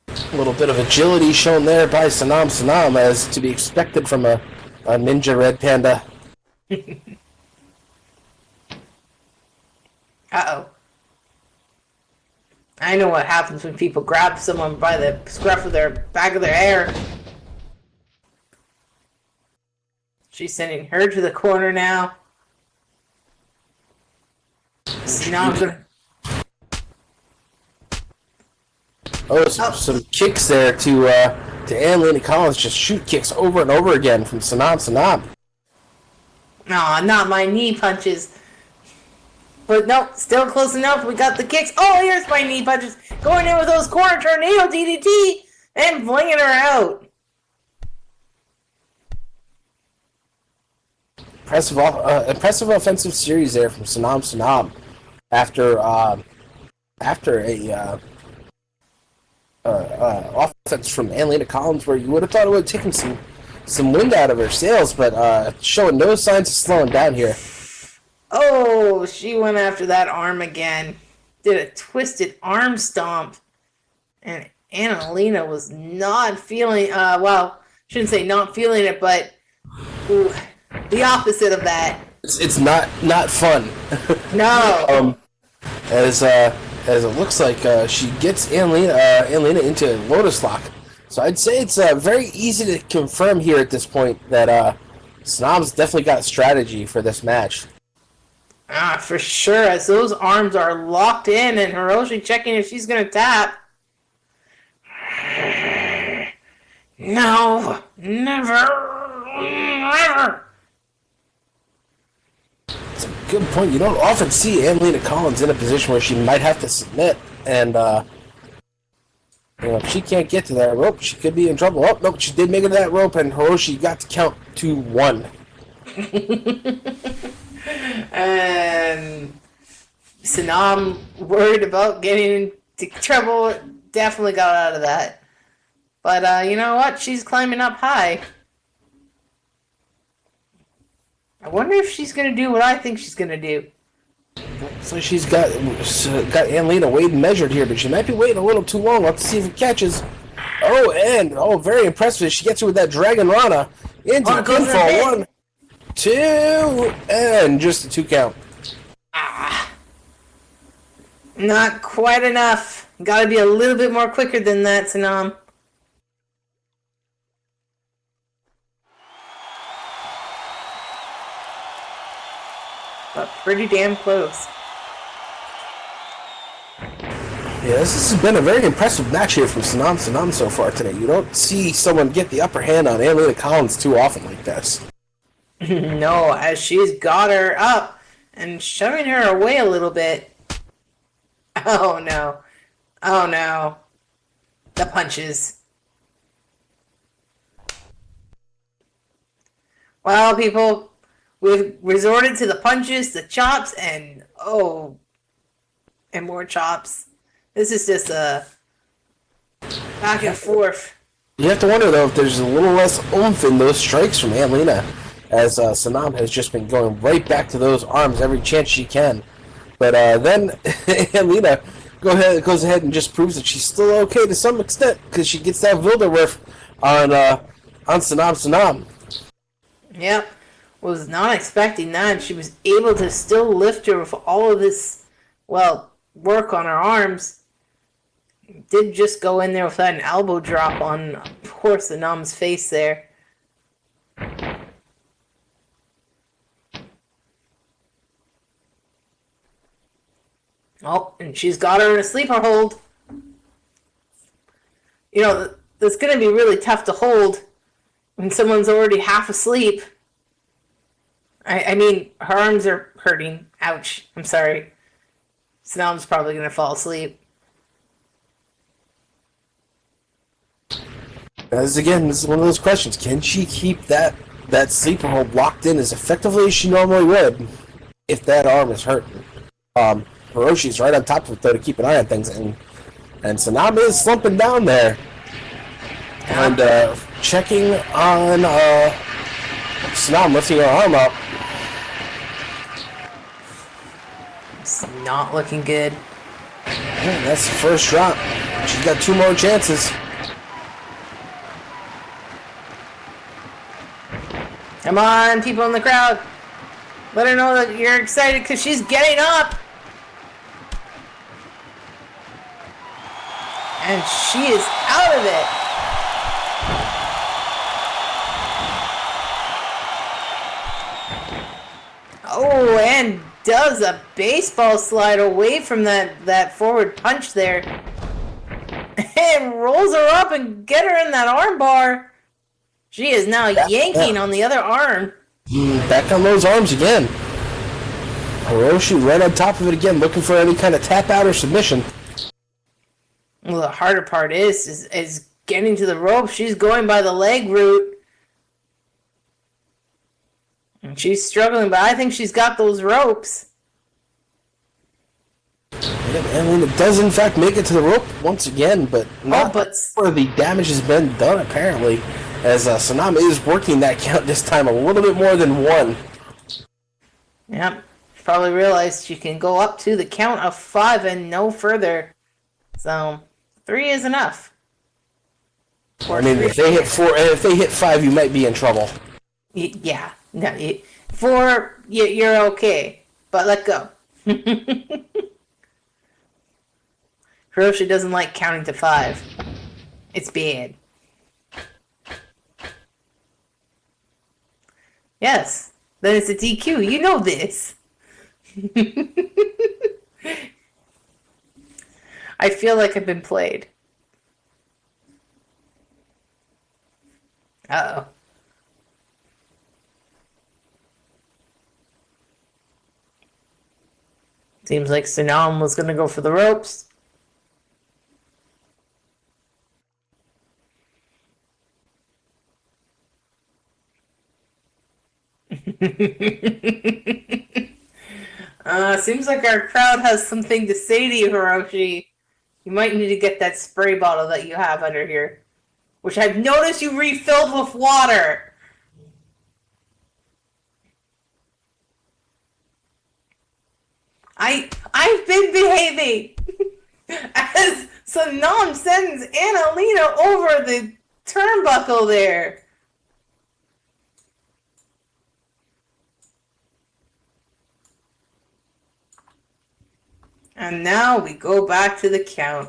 [SPEAKER 1] A little bit of agility shown there by Sonam, as to be expected from a ninja red panda.
[SPEAKER 2] Uh-oh. I know what happens when people grab someone by the scruff of their back of their hair. She's sending her to the corner now. Sonam's gonna...
[SPEAKER 1] Some kicks there to Anne-Lena Collins. Just shoot kicks over and over again from Sonam.
[SPEAKER 2] Aw, not my knee punches. But no, still close enough. We got the kicks. Oh, here's my knee punches. Going in with those corner tornado DDT and flinging her out.
[SPEAKER 1] Impressive offensive series there from Sonam. After a offense from Anne-Lena Collins, where you would have thought it would have taken some wind out of her sails, but showing no signs of slowing down here.
[SPEAKER 2] Oh, she went after that arm again. Did a twisted arm stomp. And Anne-Lena was not feeling, shouldn't say not feeling it, but the opposite of that.
[SPEAKER 1] It's not fun.
[SPEAKER 2] No.
[SPEAKER 1] As it looks like she gets Anne-Lena into a Lotus Lock. So I'd say it's very easy to confirm here at this point that Sonam's definitely got a strategy for this match.
[SPEAKER 2] For sure, as those arms are locked in and Hiroshi checking if she's going to tap. No, never.
[SPEAKER 1] It's a Good point. You don't often see Anne-Lena Collins in a position where she might have to submit, and if she can't get to that rope, she could be in trouble. Oh, no, she did make it to that rope, and Hiroshi got to count to 1.
[SPEAKER 2] And Sonam, worried about getting into trouble, definitely got out of that. But you know what? She's climbing up high. I wonder if she's going to do what I think she's going to do.
[SPEAKER 1] So she's got Anne-Lena weighed and measured here, but she might be waiting a little too long. Let's see if it catches. Very impressive. She gets her with that Dragon Rana into the pinfall. 1, 2, and just a 2 count.
[SPEAKER 2] Not quite enough. Got to be a little bit more quicker than that, Sonam. But pretty damn close.
[SPEAKER 1] Yeah, this has been a very impressive match here from Sonam so far today. You don't see someone get the upper hand on Anne-Lena Collins too often like this.
[SPEAKER 2] No, as she's got her up and shoving her away a little bit. Oh no. Oh no. The punches. Well, people, we've resorted to the punches, the chops, and more chops. This is just a back and forth.
[SPEAKER 1] You have to wonder, though, if there's a little less oomph in those strikes from Anne-Lena, as Sonam has just been going right back to those arms every chance she can. But then Anne-Lena goes ahead and just proves that she's still okay to some extent, because she gets that Wilderwurf on Sonam.
[SPEAKER 2] Yep. Was not expecting that. She was able to still lift her with all of this, work on her arms. Did just go in there with an elbow drop on poor Sonam's face there. Oh, and she's got her in a sleeper hold. You know, that's going to be really tough to hold when someone's already half asleep. I mean, her arms are hurting. Ouch. I'm sorry. Sonam's probably going to fall asleep.
[SPEAKER 1] This is one of those questions. Can she keep that sleeper hold locked in as effectively as she normally would if that arm is hurt? Hiroshi's right on top of it, though, to keep an eye on things. And Sonam is slumping down there. And checking on Sonam, lifting her arm up.
[SPEAKER 2] It's not looking good.
[SPEAKER 1] Yeah, that's the first drop. She's got 2 more chances.
[SPEAKER 2] Come on, people in the crowd. Let her know that you're excited because she's getting up. And she is out of it. Oh, and does a baseball slide away from that forward punch there. And rolls her up and get her in that arm bar. She is now yanking on the other arm.
[SPEAKER 1] Back on those arms again. Hiroshi right on top of it again, looking for any kind of tap out or submission.
[SPEAKER 2] Well, the harder part is getting to the rope. She's going by the leg route. And she's struggling, but I think she's got those ropes.
[SPEAKER 1] And it does, in fact, make it to the rope once again, but not where the damage has been done, apparently, as Sonam is working that count this time a little bit more than 1.
[SPEAKER 2] Yep. Probably realized she can go up to the count of 5 and no further. So 3 is enough.
[SPEAKER 1] I mean, if they hit 4, and if they hit 5, you might be in trouble.
[SPEAKER 2] Yeah. No, 4, you're okay. But let go. Hiroshi doesn't like counting to 5. It's bad. Yes. Then it's a DQ. You know this. I feel like I've been played. Uh-oh. Seems like Sonam was going to go for the ropes. Seems like our crowd has something to say to you, Hiroshi. You might need to get that spray bottle that you have under here, which I've noticed you refilled with water. I've been behaving. As Sonam sends Anne-Lena over the turnbuckle there. And now we go back to the count.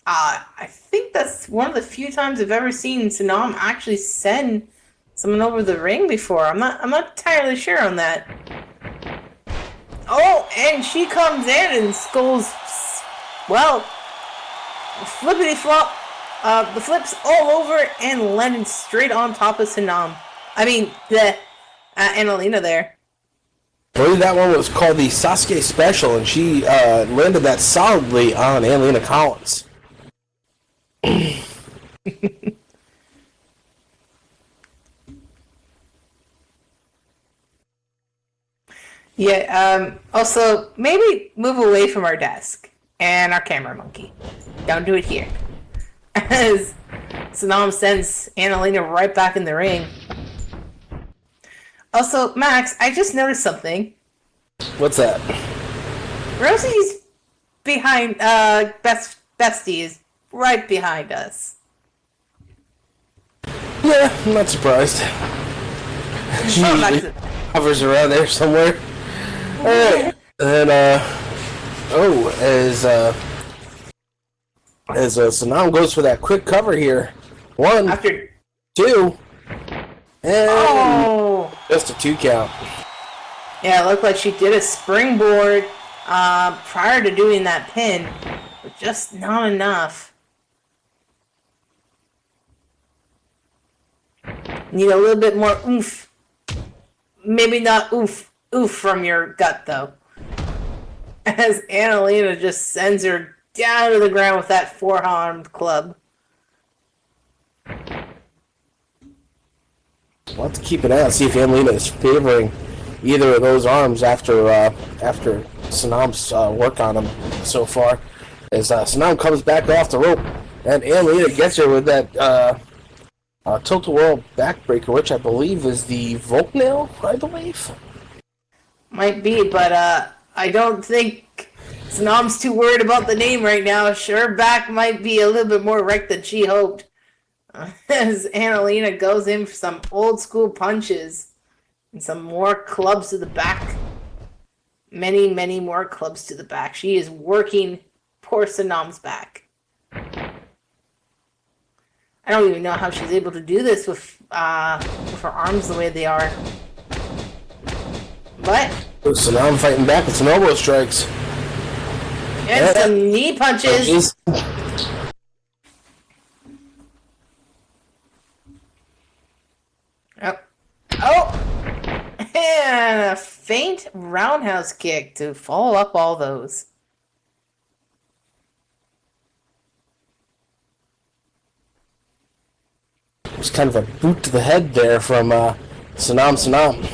[SPEAKER 2] I think that's one of the few times I've ever seen Sonam actually send someone over the ring before. I'm not entirely sure on that. Oh, and she comes in and goes, well, flippity flop. The flips all over and landing straight on top of Sonam. I mean, the Anne-Lena there.
[SPEAKER 1] I believe that one was called the Sasuke Special, and she landed that solidly on Anne-Lena Collins.
[SPEAKER 2] Yeah, also, maybe move away from our desk and our camera monkey. Don't do it here. As Sonam sends Anne-Lena right back in the ring. Also, Max, I just noticed something.
[SPEAKER 1] What's that?
[SPEAKER 2] Rosie's behind, Bestie is right behind us.
[SPEAKER 1] Yeah, I'm not surprised. She usually hovers around there somewhere. Alright, and as Sonam goes for that quick cover here. 1,
[SPEAKER 2] After
[SPEAKER 1] 2, and just a 2 count.
[SPEAKER 2] Yeah, it looked like she did a springboard prior to doing that pin, but just not enough. Need a little bit more oomph. Maybe not oomph from your gut, though. As Anne-Lena just sends her down to the ground with that four-armed club.
[SPEAKER 1] We'll have to keep an eye out, see if Anne-Lena is favoring either of those arms after Sonam's work on him so far. As Sonam comes back off the rope, and Anne-Lena gets her with that tilt-a-whirl backbreaker, which I believe is the Volknail, I believe.
[SPEAKER 2] Might be, but I don't think Sonam's too worried about the name right now. Her back might be a little bit more wrecked than she hoped. As Anne-Lena goes in for some old school punches and some more clubs to the back. Many, many more clubs to the back. She is working poor Sonam's back. I don't even know how she's able to do this with her arms the way they are. But
[SPEAKER 1] Sonam fighting back with some elbow strikes.
[SPEAKER 2] and some knee punches. Oh! And a faint roundhouse kick to follow up all those.
[SPEAKER 1] It was kind of a boot to the head there from Sonam.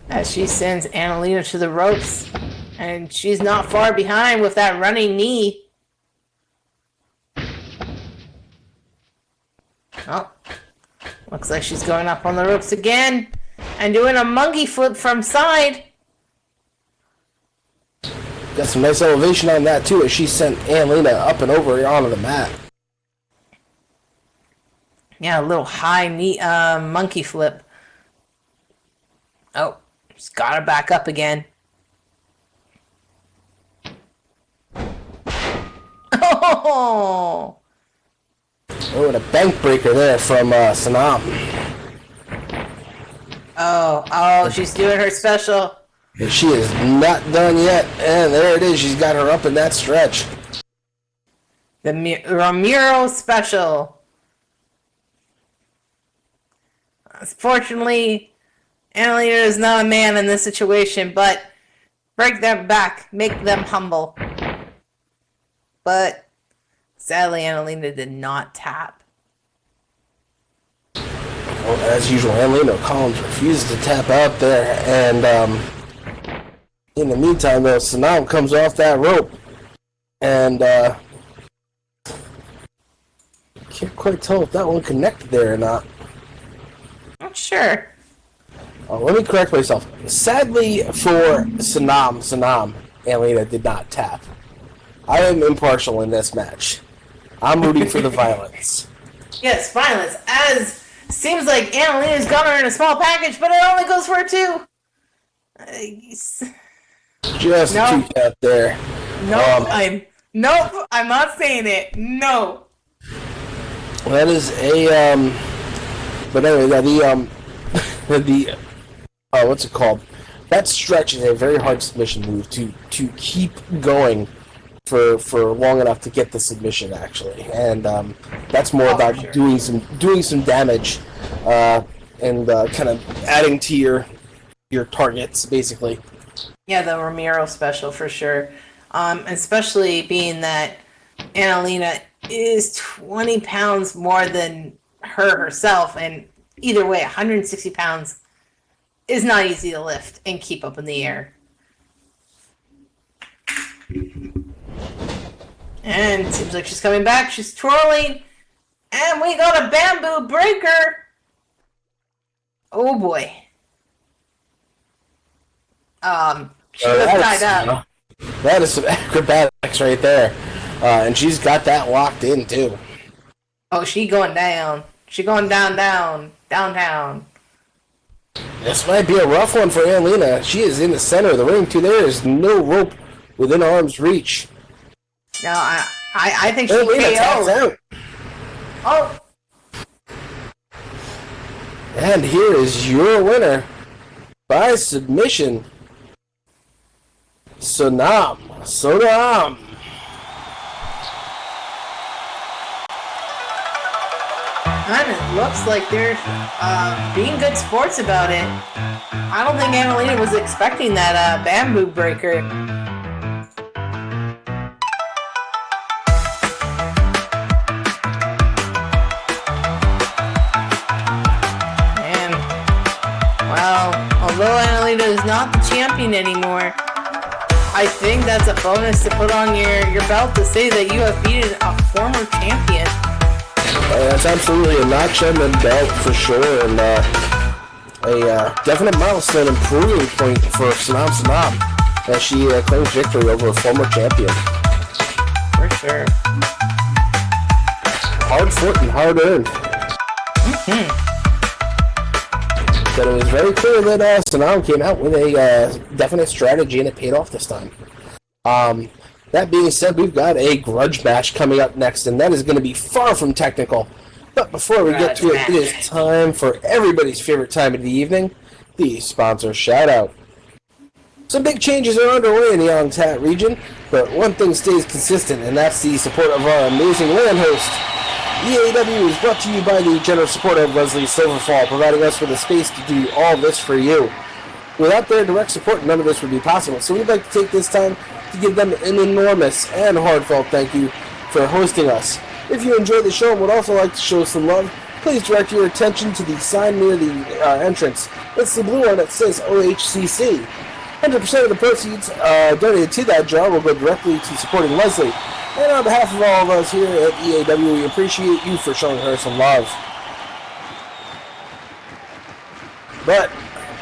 [SPEAKER 2] As she sends Anne-Lena to the ropes. And she's not far behind with that running knee. Oh. Looks like she's going up on the ropes again. And doing a monkey flip from side.
[SPEAKER 1] Got some nice elevation on that too, as she sent Anne-Lena up and over onto the mat.
[SPEAKER 2] Yeah, a little high knee monkey flip. Oh, she's got her back up again. Oh!
[SPEAKER 1] Oh, and a bank breaker there from Sonam.
[SPEAKER 2] Oh, she's doing her special.
[SPEAKER 1] And she is not done yet, and there it is. She's got her up in that stretch.
[SPEAKER 2] The Ramiro special. Fortunately, Anne-Lena is not a man in this situation, but break their back, make them humble. But sadly, Anne-Lena did not tap.
[SPEAKER 1] Well, as usual, Anne-Lena Collins refuses to tap out there, and in the meantime, though, Sonam comes off that rope, and can't quite tell if that one connected there or not.
[SPEAKER 2] Not sure.
[SPEAKER 1] Let me correct myself. Sadly for Sonam, Anne-Lena did not tap. I am impartial in this match. I'm rooting for the violence.
[SPEAKER 2] Yes, violence. As seems like Anne-Lena's got her in a small package, but it only goes for two.
[SPEAKER 1] Just
[SPEAKER 2] No.
[SPEAKER 1] 2 count there.
[SPEAKER 2] Nope, I'm not saying it. No.
[SPEAKER 1] That is a but anyway, the what's it called? That stretch is a very hard submission move to keep going for long enough to get the submission actually, and that's more about
[SPEAKER 2] sure.
[SPEAKER 1] doing some damage and kind of adding to your targets basically.
[SPEAKER 2] Yeah, the Ramiro special for sure. Especially being that Anne-Lena is 20 pounds more than herself, and either way, 160 pounds is not easy to lift and keep up in the air. And seems like she's coming back. She's twirling, and we got a bamboo breaker. Oh boy. She was tied up.
[SPEAKER 1] That is some acrobatics right there, and she's got that locked in too.
[SPEAKER 2] Oh, she going down. She going downtown.
[SPEAKER 1] This might be a rough one for Anne-Lena. She is in the center of the ring too. There is no rope within arm's reach.
[SPEAKER 2] No, I think she
[SPEAKER 1] Anne-Lena taps
[SPEAKER 2] KO'd.
[SPEAKER 1] out.
[SPEAKER 2] Oh,
[SPEAKER 1] And here is your winner by submission, Sonam.
[SPEAKER 2] and it looks like they're being good sports about it. I don't think Anne-Lena was expecting that bamboo breaker. And, well, although Anne-Lena is not the champion anymore, I think that's a bonus to put on your belt to say that you have beaten a former champion.
[SPEAKER 1] That's absolutely a notch on the belt for sure, and a definite milestone improving point for Sonam as she claims victory over a former champion.
[SPEAKER 2] For sure.
[SPEAKER 1] Hard fought and hard earned. But it was very clear that Sonam came out with a definite strategy, and it paid off this time. That being said, we've got a grudge match coming up next, and that is going to be far from technical. But before we get to it, it is time for everybody's favorite time of the evening, the sponsor shout-out. Some big changes are underway in the Yongtat region, but one thing stays consistent, and that's the support of our amazing land host. EAW is brought to you by the generous support of Leslie Silverfall, providing us with a space to do all this for you. Without their direct support, none of this would be possible, so we'd like to take this time to give them an enormous and heartfelt thank you for hosting us. If you enjoyed the show and would also like to show some love, please direct your attention to the sign near the entrance. It's the blue one that says OHCC. 100% of the proceeds donated to that jar will go directly to supporting Leslie. And on behalf of all of us here at EAW, we appreciate you for showing her some love. But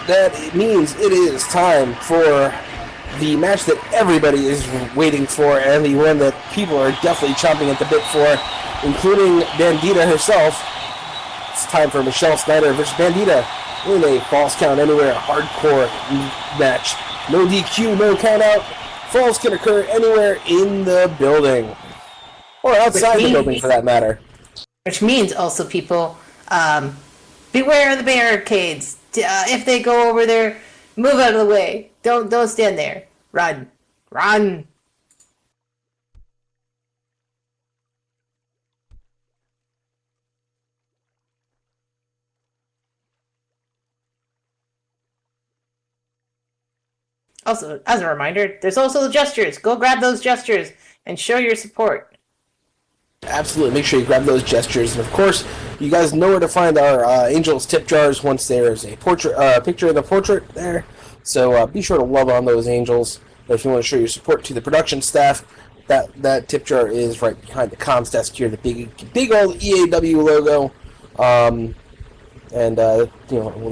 [SPEAKER 1] that means it is time for the match that everybody is waiting for, and the one that people are definitely chomping at the bit for, including Bandita herself. It's time for Michelle Snyder versus Bandita in a falls count anywhere hardcore match. No DQ, no count out. Falls can occur anywhere in the building, or outside the building for that matter.
[SPEAKER 2] Which means also, people, beware of the barricades. If they go over there, move out of the way. Don't stand there. Run. Also, as a reminder, there's also the gestures. Go grab those gestures and show your support.
[SPEAKER 1] Absolutely. Make sure you grab those gestures. And, of course, you guys know where to find our Angels tip jars once there is a picture of the portrait there. So be sure to love on those Angels. If you want to show your support to the production staff, that tip jar is right behind the comms desk here, the big old EAW logo.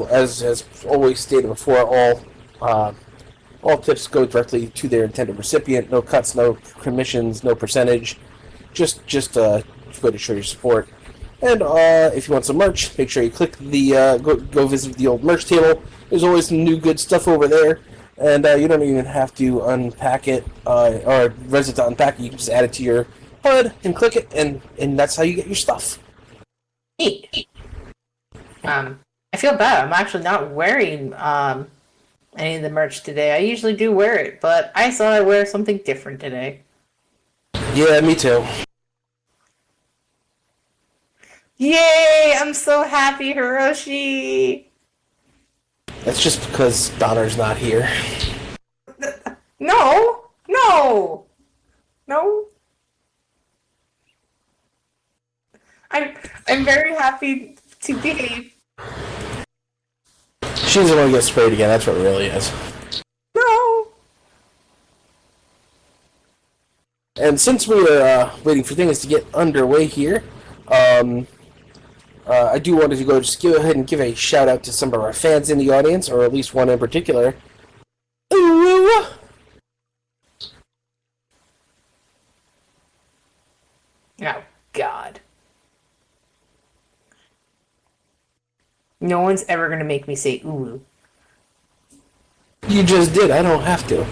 [SPEAKER 1] As always stated before, all tips go directly to their intended recipient. No cuts, no commissions, no percentage. Just way to show your support. And if you want some merch, make sure you click the go visit the old merch table. There's always some new good stuff over there, and you don't even have to unpack it or resit to unpack it. You can just add it to your HUD and click it, and that's how you get your stuff.
[SPEAKER 2] Neat. I feel bad. I'm actually not wearing any of the merch today. I usually do wear it, but I thought I'd wear something different today.
[SPEAKER 1] Yeah, me too.
[SPEAKER 2] Yay! I'm so happy, Hiroshi!
[SPEAKER 1] That's just because Donner's not here.
[SPEAKER 2] No! I'm very happy to behave.
[SPEAKER 1] She doesn't want to get sprayed again, that's what it really is.
[SPEAKER 2] No!
[SPEAKER 1] And since we are waiting for things to get underway here, I do want to just go ahead and give a shout out to some of our fans in the audience, or at least one in particular. Ooh.
[SPEAKER 2] Oh, God. No one's ever going to make me say ooh.
[SPEAKER 1] You just did, I don't have to.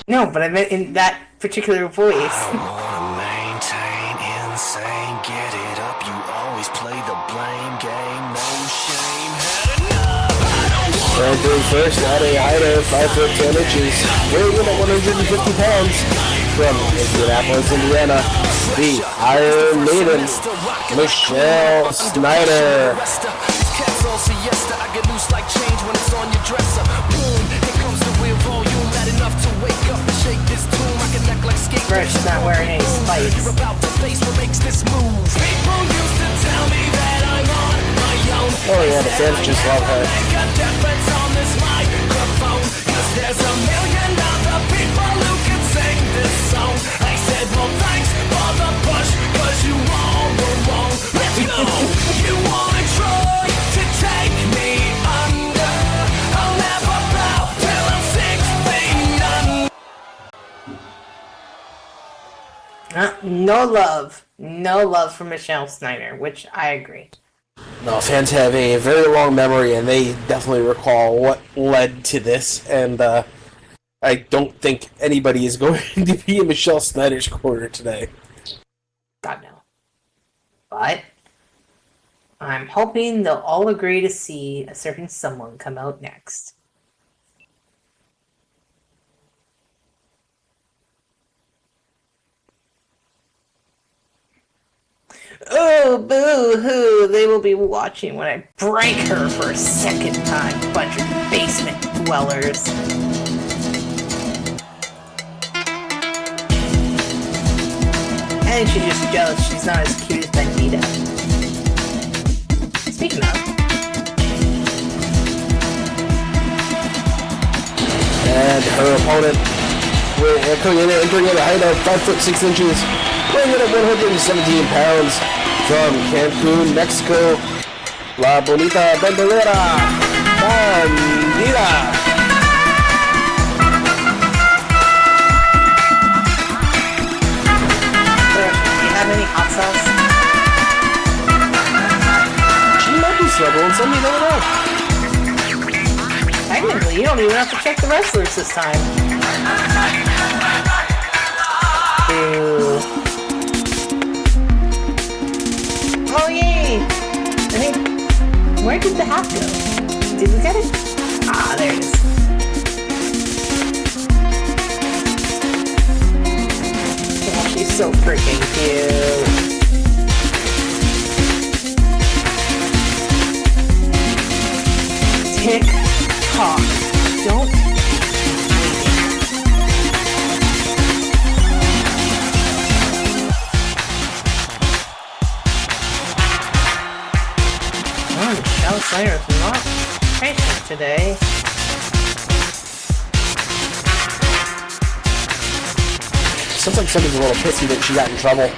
[SPEAKER 2] No, but I meant in that particular voice.
[SPEAKER 3] I wanna maintain insane, get it up. You always play the blame game, no shame. Had enough.
[SPEAKER 1] And doing first at a height of 5 foot 10 inches, weighing in at 150 pounds, from Indianapolis, Indiana, the Iron Maiden, Michelle Snyder.
[SPEAKER 3] Siesta, I get loose like change when it's on your dresser. Boom, here comes the real volume, not enough to wake up and shake this tune. I can act like skate.
[SPEAKER 2] Fresh, not wearing any spikes.
[SPEAKER 3] You're about to face what makes this move. People used to tell me that I'm on my own.
[SPEAKER 1] Oh yeah, the fans just love her.
[SPEAKER 3] Make a difference on this microphone, 'cause there's a million other people who can sing this song. I said, well, thanks for the push, 'cause you all were wrong. Let's go. You wanna try to take me under? I'll never bow till I'm 6 feet under.
[SPEAKER 2] No love for Michelle Snyder, which I agree.
[SPEAKER 1] No, fans have a very long memory, and they definitely recall what led to this, and I don't think anybody is going to be in Michelle Snyder's corner today.
[SPEAKER 2] God, no. But I'm hoping they'll all agree to see a certain someone come out next. Oh, boo-hoo! They will be watching when I break her for a second time, bunch of basement dwellers. I think she's just jealous she's not as cute as Bandita. Speaking of.
[SPEAKER 1] And her opponent, coming in and entering at a height of 5 foot 6 inches, weighing in at 117 pounds, from Cancun, Mexico, La Bonita Bandolera, Bandita.
[SPEAKER 2] Do you have any hot sauce?
[SPEAKER 1] She might be struggling, some you never know.
[SPEAKER 2] Technically, you don't even have to check the wrestlers this time. Ew. Oh, yay! I think... Where did the hat go? Did we get it? Ah, there it is. Oh, she's so freaking cute. Tick tock. Don't wait. Snyder is not patient today.
[SPEAKER 1] Sounds like somebody's a little pissy that she got in trouble.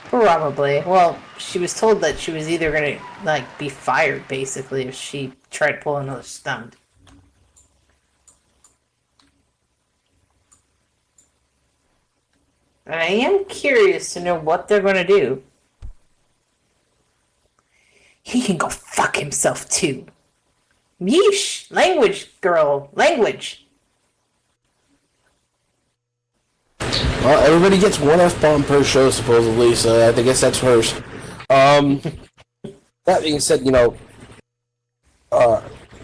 [SPEAKER 2] Probably. Well, she was told that she was either gonna, like, be fired, basically, if she tried to pull another stunt. And I am curious to know what they're gonna do. He can go fuck himself, too. Yeesh! Language, girl. Language.
[SPEAKER 1] Well, everybody gets one F-bomb per show, supposedly, so I guess that's hers. That being said,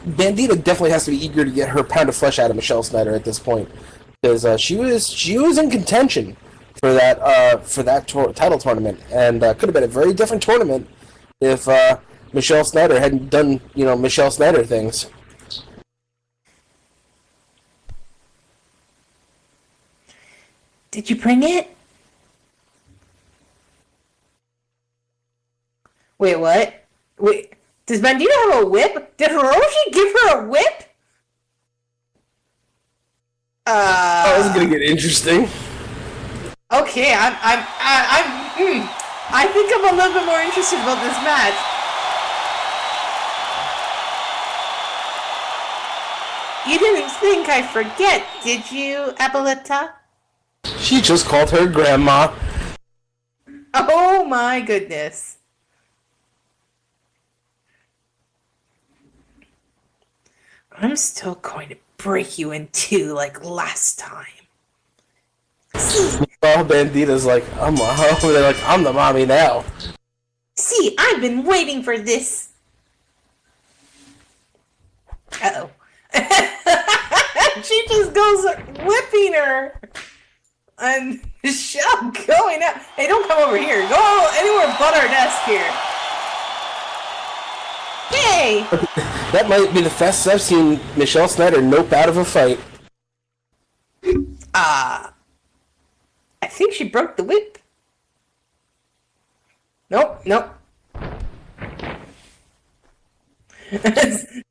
[SPEAKER 1] Bandita definitely has to be eager to get her pound of flesh out of Michelle Snyder at this point, because she was in contention for that title tournament, and could have been a very different tournament if Michelle Snyder hadn't done Michelle Snyder things.
[SPEAKER 2] Did you bring it? Wait, what? Wait, does Bandita have a whip? Did Hiroshi give her a whip?
[SPEAKER 1] Oh, this is gonna get interesting.
[SPEAKER 2] Okay, I think I'm a little bit more interested about this match. You didn't think I'd forget, did you, Abuelita?
[SPEAKER 1] She just called her grandma.
[SPEAKER 2] Oh my goodness. I'm still going to break you in two like last time. See,
[SPEAKER 1] Oh, Bandita's like, I'm they're like, I'm the mommy now.
[SPEAKER 2] see, I've been waiting for this. Uh-oh. She just goes whipping her. And Michelle going out. Hey, don't come over here. Go anywhere but our desk here. Hey!
[SPEAKER 1] That might be the fastest I've seen Michelle Snyder nope out of a fight.
[SPEAKER 2] I think she broke the whip. Nope.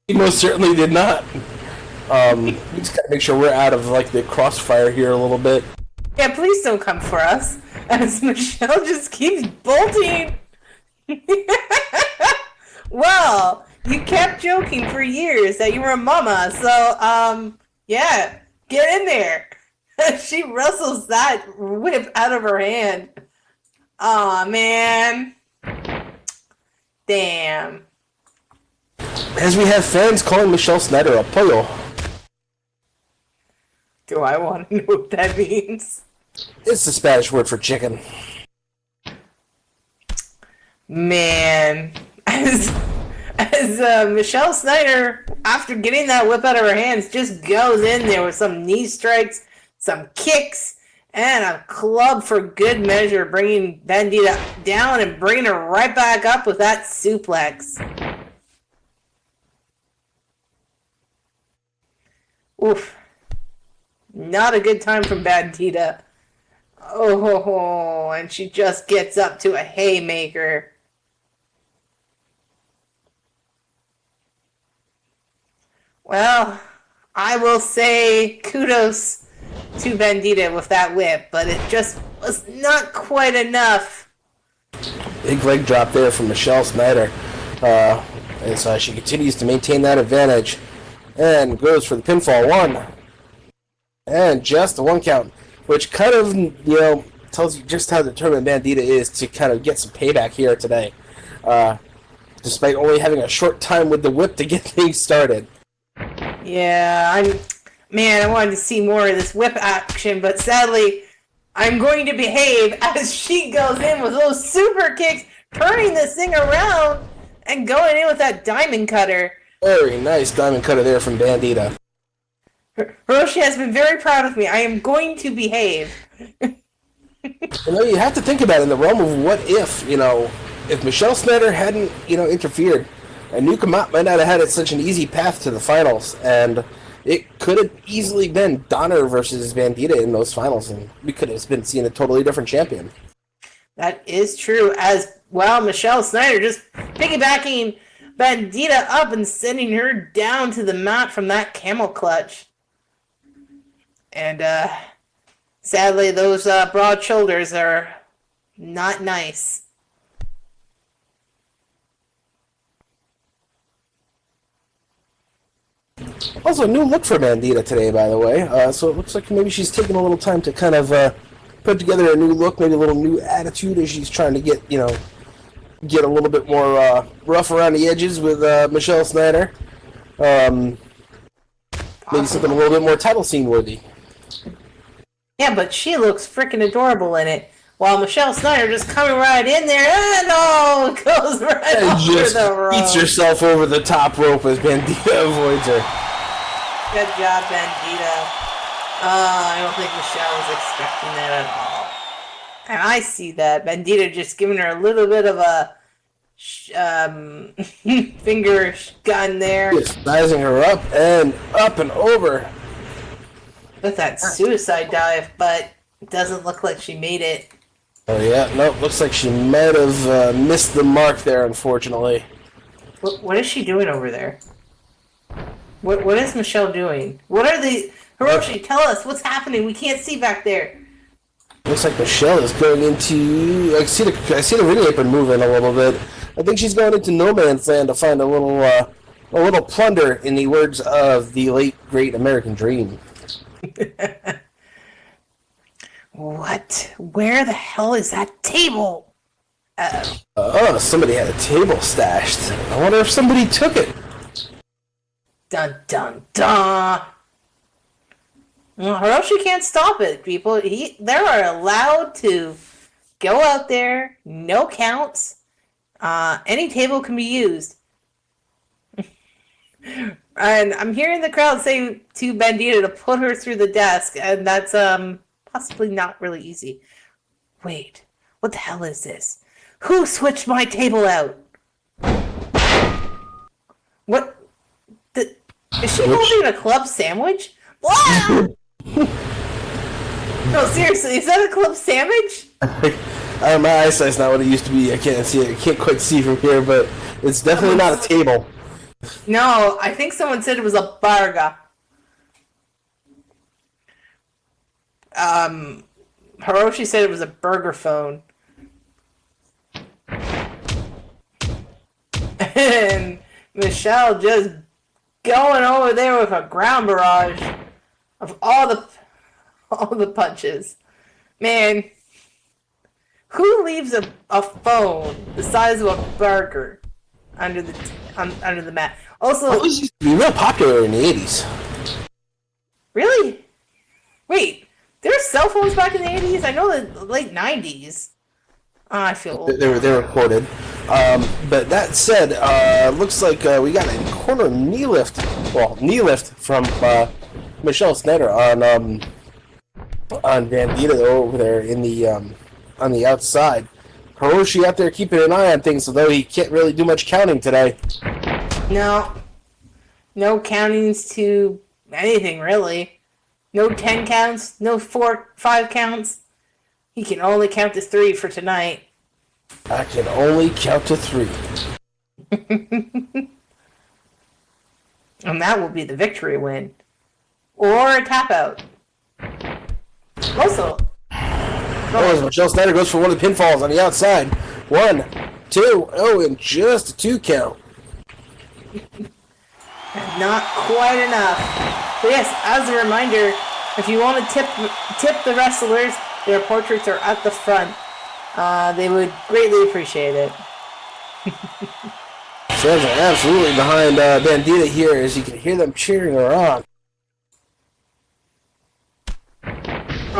[SPEAKER 1] He most certainly did not. We just gotta make sure we're out of the crossfire here a little bit.
[SPEAKER 2] Yeah, please don't come for us. As Michelle just keeps bolting. Well, you kept joking for years that you were a mama, so, yeah, get in there. She wrestles that whip out of her hand. Aw, man. Damn.
[SPEAKER 1] As we have fans calling Michelle Snyder a pollo.
[SPEAKER 2] Do I want to know what that means?
[SPEAKER 1] It's the Spanish word for chicken.
[SPEAKER 2] Man, as Michelle Snyder, after getting that whip out of her hands, just goes in there with some knee strikes, some kicks, and a club for good measure, bringing Bandita down and bringing her right back up with that suplex. Oof. Not a good time from Bandita. Oh, and she just gets up to a haymaker. Well, I will say kudos to Bandita with that whip, but it just was not quite enough.
[SPEAKER 1] Big leg drop there from Michelle Snyder. And so she continues to maintain that advantage. And goes for the pinfall. One. And just a one count. Which kind of, tells you just how determined Bandita is to kind of get some payback here today. Despite only having a short time with the whip to get things started.
[SPEAKER 2] Yeah, I wanted to see more of this whip action, but sadly, I'm going to behave as she goes in with those super kicks, turning this thing around and going in with that diamond cutter.
[SPEAKER 1] Very nice diamond cutter there from Bandita.
[SPEAKER 2] Hiroshi has been very proud of me. I am going to behave.
[SPEAKER 1] You have to think about it in the realm of what if Michelle Snyder hadn't, interfered, and Nukamat might not have had such an easy path to the finals, and it could have easily been Donner versus Bandita in those finals, and we could have been seeing a totally different champion.
[SPEAKER 2] That is true. As well, Michelle Snyder just piggybacking Bandita up and sending her down to the mat from that camel clutch. And sadly, those broad shoulders are not nice.
[SPEAKER 1] Also, new look for Bandita today, by the way. So it looks like maybe she's taking a little time to kind of put together a new look, maybe a little new attitude as she's trying to get, get a little bit more rough around the edges with Michelle Snyder. Maybe something a little bit more title scene worthy.
[SPEAKER 2] Yeah, but she looks freaking adorable in it. While Michelle Snyder just coming right in there, and goes right over
[SPEAKER 1] just
[SPEAKER 2] the rope.
[SPEAKER 1] Eats herself over the top rope as Bandita avoids her.
[SPEAKER 2] Good job, Bandita. I don't think Michelle was expecting that at all. And I see that. Bandita just giving her a little bit of a finger gun there.
[SPEAKER 1] Just sizing her up and over.
[SPEAKER 2] With that suicide dive, but it doesn't look like she made it.
[SPEAKER 1] Oh yeah, nope, looks like she might have missed the mark there, unfortunately.
[SPEAKER 2] What is she doing over there? What is Michelle doing? What are the... Hiroshi, tell us, what's happening? We can't see back there.
[SPEAKER 1] Looks like Michelle is going into... I see the ring apron moving a little bit. I think she's going into no man's land to find a little plunder, in the words of the late, great American Dream.
[SPEAKER 2] What? Where the hell is that table?
[SPEAKER 1] Somebody had a table stashed. I wonder if somebody took it.
[SPEAKER 2] Dun dun dun! Well, Hiroshi can't stop it, people. They are allowed to go out there, no counts. Any table can be used. And I'm hearing the crowd say to Bandita to put her through the desk, and that's possibly not really easy. Wait, what the hell is this? Who switched my table out? What? Is she holding a club sandwich? Wow! No, seriously, is that a club sandwich?
[SPEAKER 1] My eyesight's not what it used to be. I can't see it. I can't quite see from here, but it's definitely not a table.
[SPEAKER 2] No, I think someone said it was a burger. Hiroshi said it was a burger phone. And Michelle just going over there with a ground barrage of all the punches. Man, who leaves a phone the size of a burger under the mat? Also,
[SPEAKER 1] Those used to be real popular in the 80s.
[SPEAKER 2] Really? Wait, there were cell phones back in the 80s? I know the late 90s. Oh, I feel old.
[SPEAKER 1] They were recorded. But that said, looks like we got a corner knee lift. Well, knee lift from Michelle Snyder on Bandita over there in the on the outside. Hiroshi out there keeping an eye on things, although he can't really do much counting today.
[SPEAKER 2] No countings to anything really. No 10 counts, no 5 counts. He can only count to 3 for tonight.
[SPEAKER 1] I can only count to 3.
[SPEAKER 2] And that will be the victory win. Or a tap out. Also,
[SPEAKER 1] as Michelle Snyder goes for one of the pinfalls on the outside. 1, 2, and just a 2 count.
[SPEAKER 2] not quite enough. But yes, as a reminder, if you want to tip the wrestlers, their portraits are at the front. They would greatly appreciate it.
[SPEAKER 1] Fans are absolutely behind Bandita here, as you can hear them cheering her on.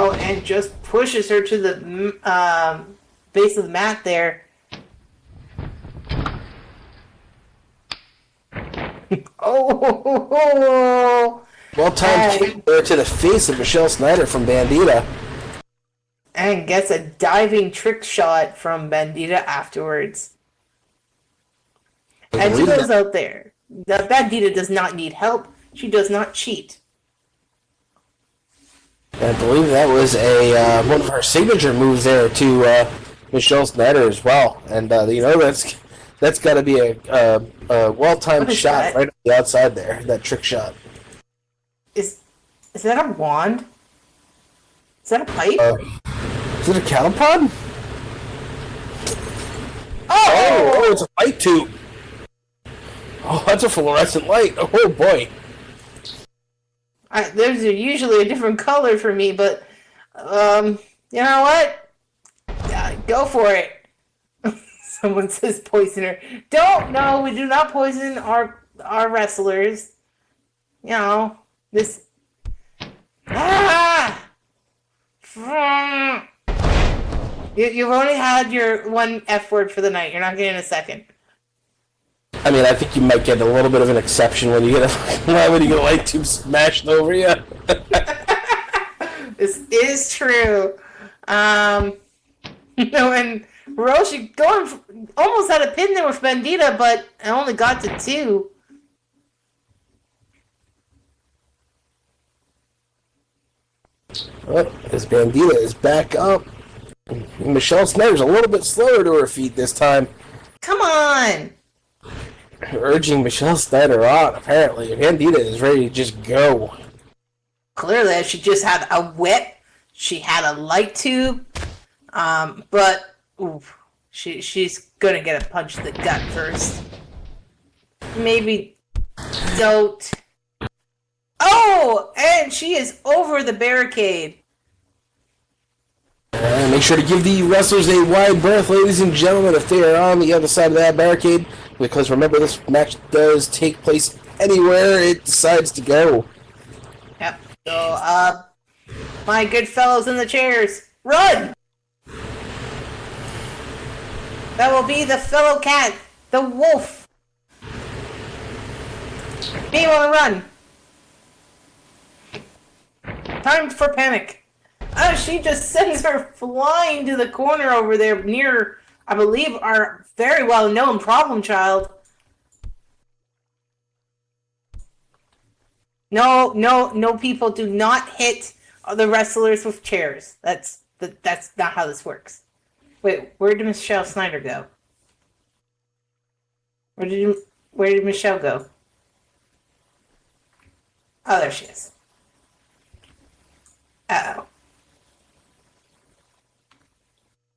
[SPEAKER 2] Oh, and just pushes her to the base of the mat there. Oh!
[SPEAKER 1] Well-timed kick there to the face of Michelle Snyder from Bandita.
[SPEAKER 2] And gets a diving trick shot from Bandita afterwards. And she goes out there. The Bandita does not need help. She does not cheat.
[SPEAKER 1] I believe that was one of her signature moves there to Michelle Snyder as well. And that's That's got to be a well-timed
[SPEAKER 2] What is
[SPEAKER 1] shot
[SPEAKER 2] that?
[SPEAKER 1] right on the outside there. That trick shot.
[SPEAKER 2] Is that a wand? Is that a pipe?
[SPEAKER 1] Is it a cattle prod? Oh, it's a light tube. Oh, that's a fluorescent light. Oh boy.
[SPEAKER 2] There's usually a different color for me, but you know what? Go for it. Someone says poisoner. No, we do not poison our wrestlers. You know, this. You've only had your one F word for the night. You're not getting a second.
[SPEAKER 1] I mean, I think you might get a little bit of an exception when you get a light tube smashed over you.
[SPEAKER 2] This is true. And Hiroshi almost had a pin there with Bandita, but I only got to 2.
[SPEAKER 1] Oh, this Bandita is back up. Michelle Snyder's a little bit slower to her feet this time.
[SPEAKER 2] Come on!
[SPEAKER 1] Urging Michelle Snyder on, apparently. Bandita is ready to just go.
[SPEAKER 2] Clearly, she just had a whip. She had a light tube. But she's gonna get a punch to the gut first. Maybe don't. Oh! And she is over the barricade.
[SPEAKER 1] Make sure to give the wrestlers a wide berth, ladies and gentlemen, if they are on the other side of that barricade. Because remember, this match does take place anywhere it decides to go.
[SPEAKER 2] Yep. So, my good fellows in the chairs, run! That will be the fellow cat, the wolf. Me wanna run. Time for panic. She just sends her flying to the corner over there near, I believe, our very well-known problem child. No, people do not hit the wrestlers with chairs. That's not how this works. Wait, where did Michelle Snyder go? Where did Michelle go? Oh, there she is. Uh-oh.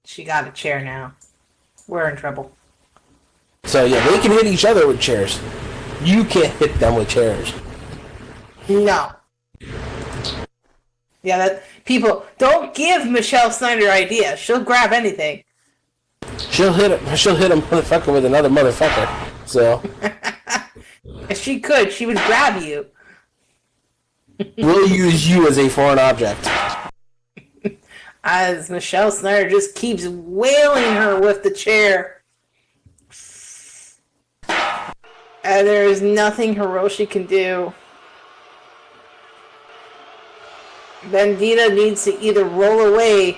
[SPEAKER 2] She got a chair now. We're in trouble.
[SPEAKER 1] So yeah, they can hit each other with chairs. You can't hit them with chairs.
[SPEAKER 2] No. Yeah, people don't give Michelle Snyder ideas. She'll grab anything.
[SPEAKER 1] She'll hit a motherfucker with another motherfucker. So
[SPEAKER 2] If she could, she would grab you.
[SPEAKER 1] we'll use you as a foreign object.
[SPEAKER 2] As Michelle Snyder just keeps wailing her with the chair. And there is nothing Hiroshi can do. Bandita needs to either roll away.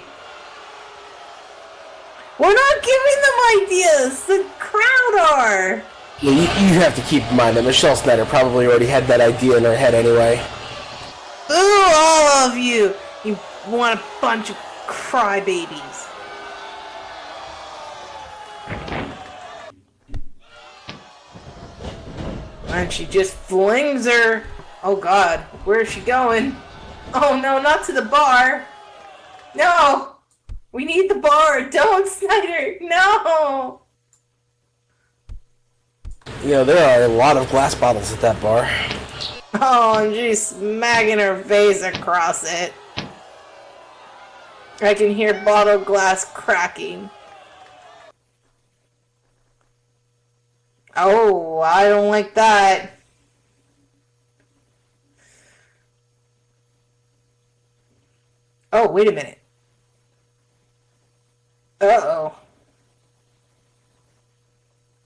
[SPEAKER 2] We're not giving them ideas! The crowd are!
[SPEAKER 1] Yeah, you have to keep in mind that Michelle Snyder probably already had that idea in her head anyway.
[SPEAKER 2] Ooh, all of you! You want a bunch of crybabies. And she just flings her. Oh god, where is she going? Oh no, not to the bar. No! We need the bar. Don't, Snyder. No!
[SPEAKER 1] You know, there are a lot of glass bottles at that bar.
[SPEAKER 2] Oh, and she's smacking her face across it. I can hear bottle glass cracking. Oh, I don't like that. Oh, wait a minute. Uh-oh.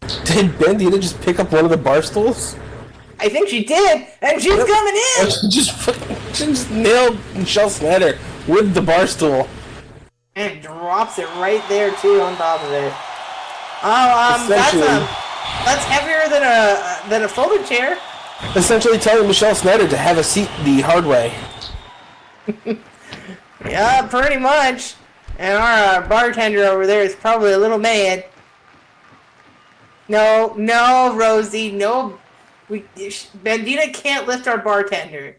[SPEAKER 1] Did Bandita just pick up one of the bar stools?
[SPEAKER 2] I think she did, and she's coming in!
[SPEAKER 1] She just nailed Michelle Snyder with the bar stool.
[SPEAKER 2] And drops it right there, too, on top of it. Oh, that's heavier than a folding chair.
[SPEAKER 1] Essentially telling Michelle Snyder to have a seat the hard way.
[SPEAKER 2] Yeah, pretty much. And our bartender over there is probably a little mad. No, no, Rosie, no. Bandita can't lift our bartender.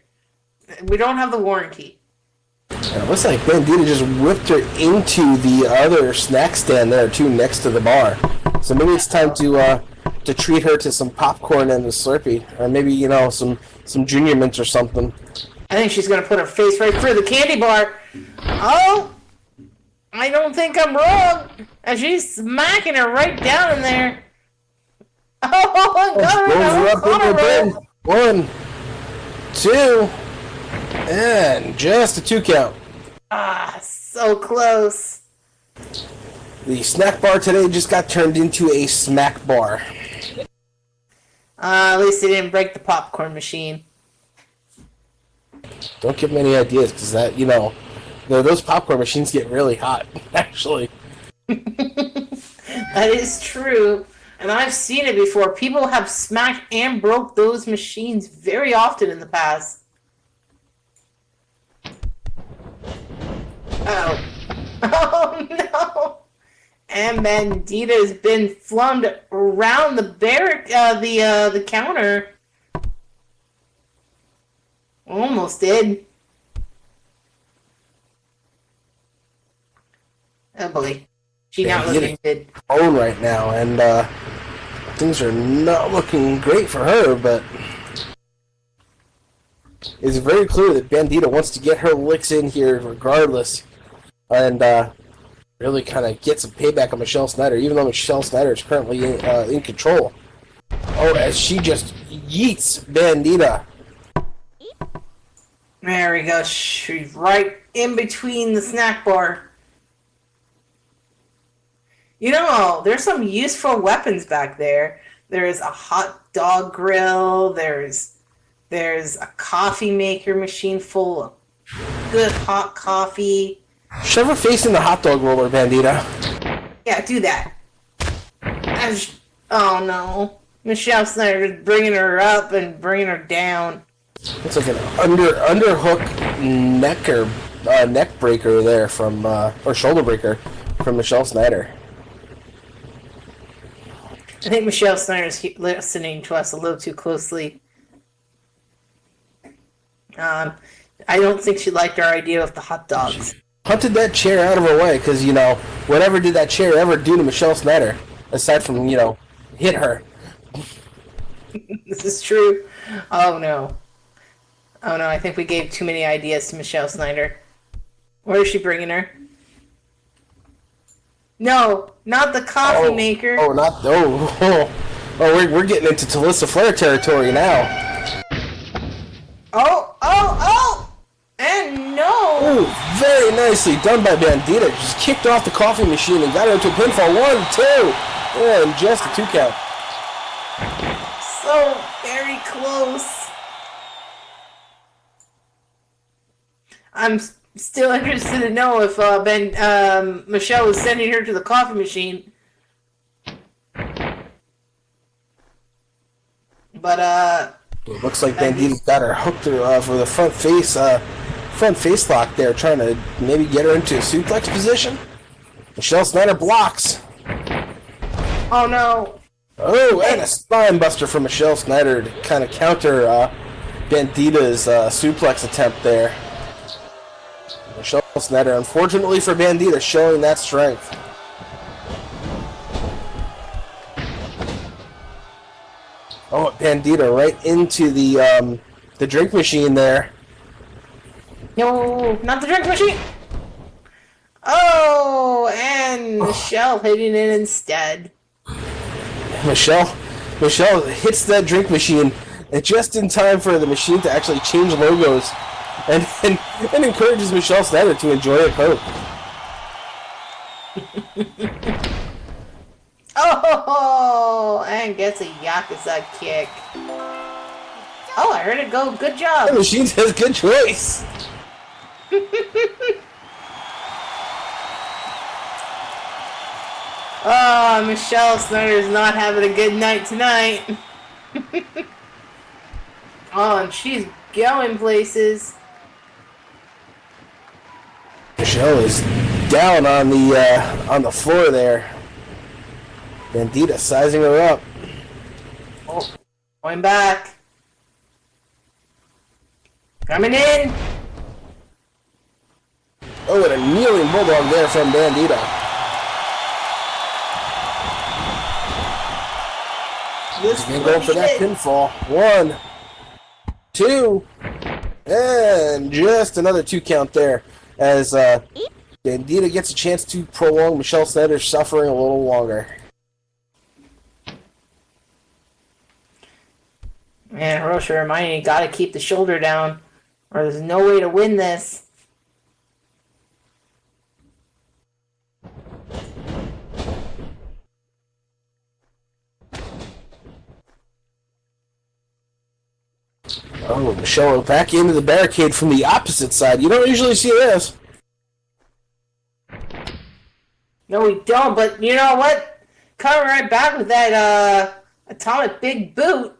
[SPEAKER 2] We don't have the warranty.
[SPEAKER 1] It looks like Bandita just whipped her into the other snack stand there too, next to the bar. So maybe it's time to treat her to some popcorn and a Slurpee, or maybe some Junior Mints or something.
[SPEAKER 2] I think she's gonna put her face right through the candy bar. Oh, I don't think I'm wrong. And she's smacking her right down in there. Oh,
[SPEAKER 1] Goes up in the bin. 1, 2, and just a 2 count.
[SPEAKER 2] Ah, so close.
[SPEAKER 1] The snack bar today just got turned into a smack bar.
[SPEAKER 2] At least they didn't break the popcorn machine.
[SPEAKER 1] Don't give me any ideas, because those popcorn machines get really hot, actually.
[SPEAKER 2] That is true. And I've seen it before. People have smacked and broke those machines very often in the past. Oh. Oh no. And Bandita has been flung around the the counter. Almost did. Oh boy. She not looking good.
[SPEAKER 1] Own right now, and things are not looking great for her, but it's very clear that Bandita wants to get her licks in here regardless, and really kind of get some payback on Michelle Snyder, even though Michelle Snyder is currently in control. Oh, as she just yeets Bandita.
[SPEAKER 2] There we go. She's right in between the snack bar. There's some useful weapons back there. There's a hot dog grill. There's a coffee maker machine full of good hot coffee.
[SPEAKER 1] Shove her face in the hot dog roller, Bandita.
[SPEAKER 2] Yeah, do that. Oh no. Michelle Snyder is bringing her up and bringing her down.
[SPEAKER 1] It's like an underhook neck breaker there from, or shoulder breaker from Michelle Snyder.
[SPEAKER 2] I think Michelle Snyder's listening to us a little too closely. I don't think she liked our idea of the hot dogs.
[SPEAKER 1] Punted that chair out of her way, because, whatever did that chair ever do to Michelle Snyder, aside from, hit her?
[SPEAKER 2] This is true. Oh no, I think we gave too many ideas to Michelle Snyder. Where is she bringing her? No, not the coffee maker.
[SPEAKER 1] We're getting into Talissa Flair territory now.
[SPEAKER 2] Oh, and no.
[SPEAKER 1] Ooh, very nicely done by Bandita. Just kicked off the coffee machine and got her to a pinfall. 1, 2, and just a 2 count.
[SPEAKER 2] So very close. I'm still interested to know if Michelle is sending her to the coffee machine. But
[SPEAKER 1] it looks like Bandita's got her hooked for the front face lock there, trying to maybe get her into a suplex position. Michelle Snyder blocks.
[SPEAKER 2] Oh no.
[SPEAKER 1] Oh, and a spine buster from Michelle Snyder to kind of counter Bandita's suplex attempt there. Michelle Snyder, unfortunately for Bandita, showing that strength. Oh, Bandita right into the drink machine there.
[SPEAKER 2] No, not the drink machine. Oh, and Michelle hitting it instead.
[SPEAKER 1] Michelle hits that drink machine just in time for the machine to actually change logos, and encourages Michelle Snyder to enjoy a Coke.
[SPEAKER 2] Oh, and gets a Yakuza kick. Oh, I heard it go. Good job.
[SPEAKER 1] The machine says good choice.
[SPEAKER 2] Oh, Michelle Snyder's not having a good night tonight. Oh, and she's going places.
[SPEAKER 1] Michelle is down on the floor there. Bandita sizing her up.
[SPEAKER 2] Oh, going back. Coming in.
[SPEAKER 1] Oh, and a kneeling bulldog there from Bandita.
[SPEAKER 2] This
[SPEAKER 1] He's going for that pinfall. 1, 2, and just another 2 count there as Bandita gets a chance to prolong Michelle Snyder's suffering a little longer.
[SPEAKER 2] Man, Hiroshi reminding you gotta keep the shoulder down, or there's no way to win this.
[SPEAKER 1] Oh, Michelle back into the barricade from the opposite side. You don't usually see this.
[SPEAKER 2] No, we don't, but you know what? Coming right back with that atomic big boot.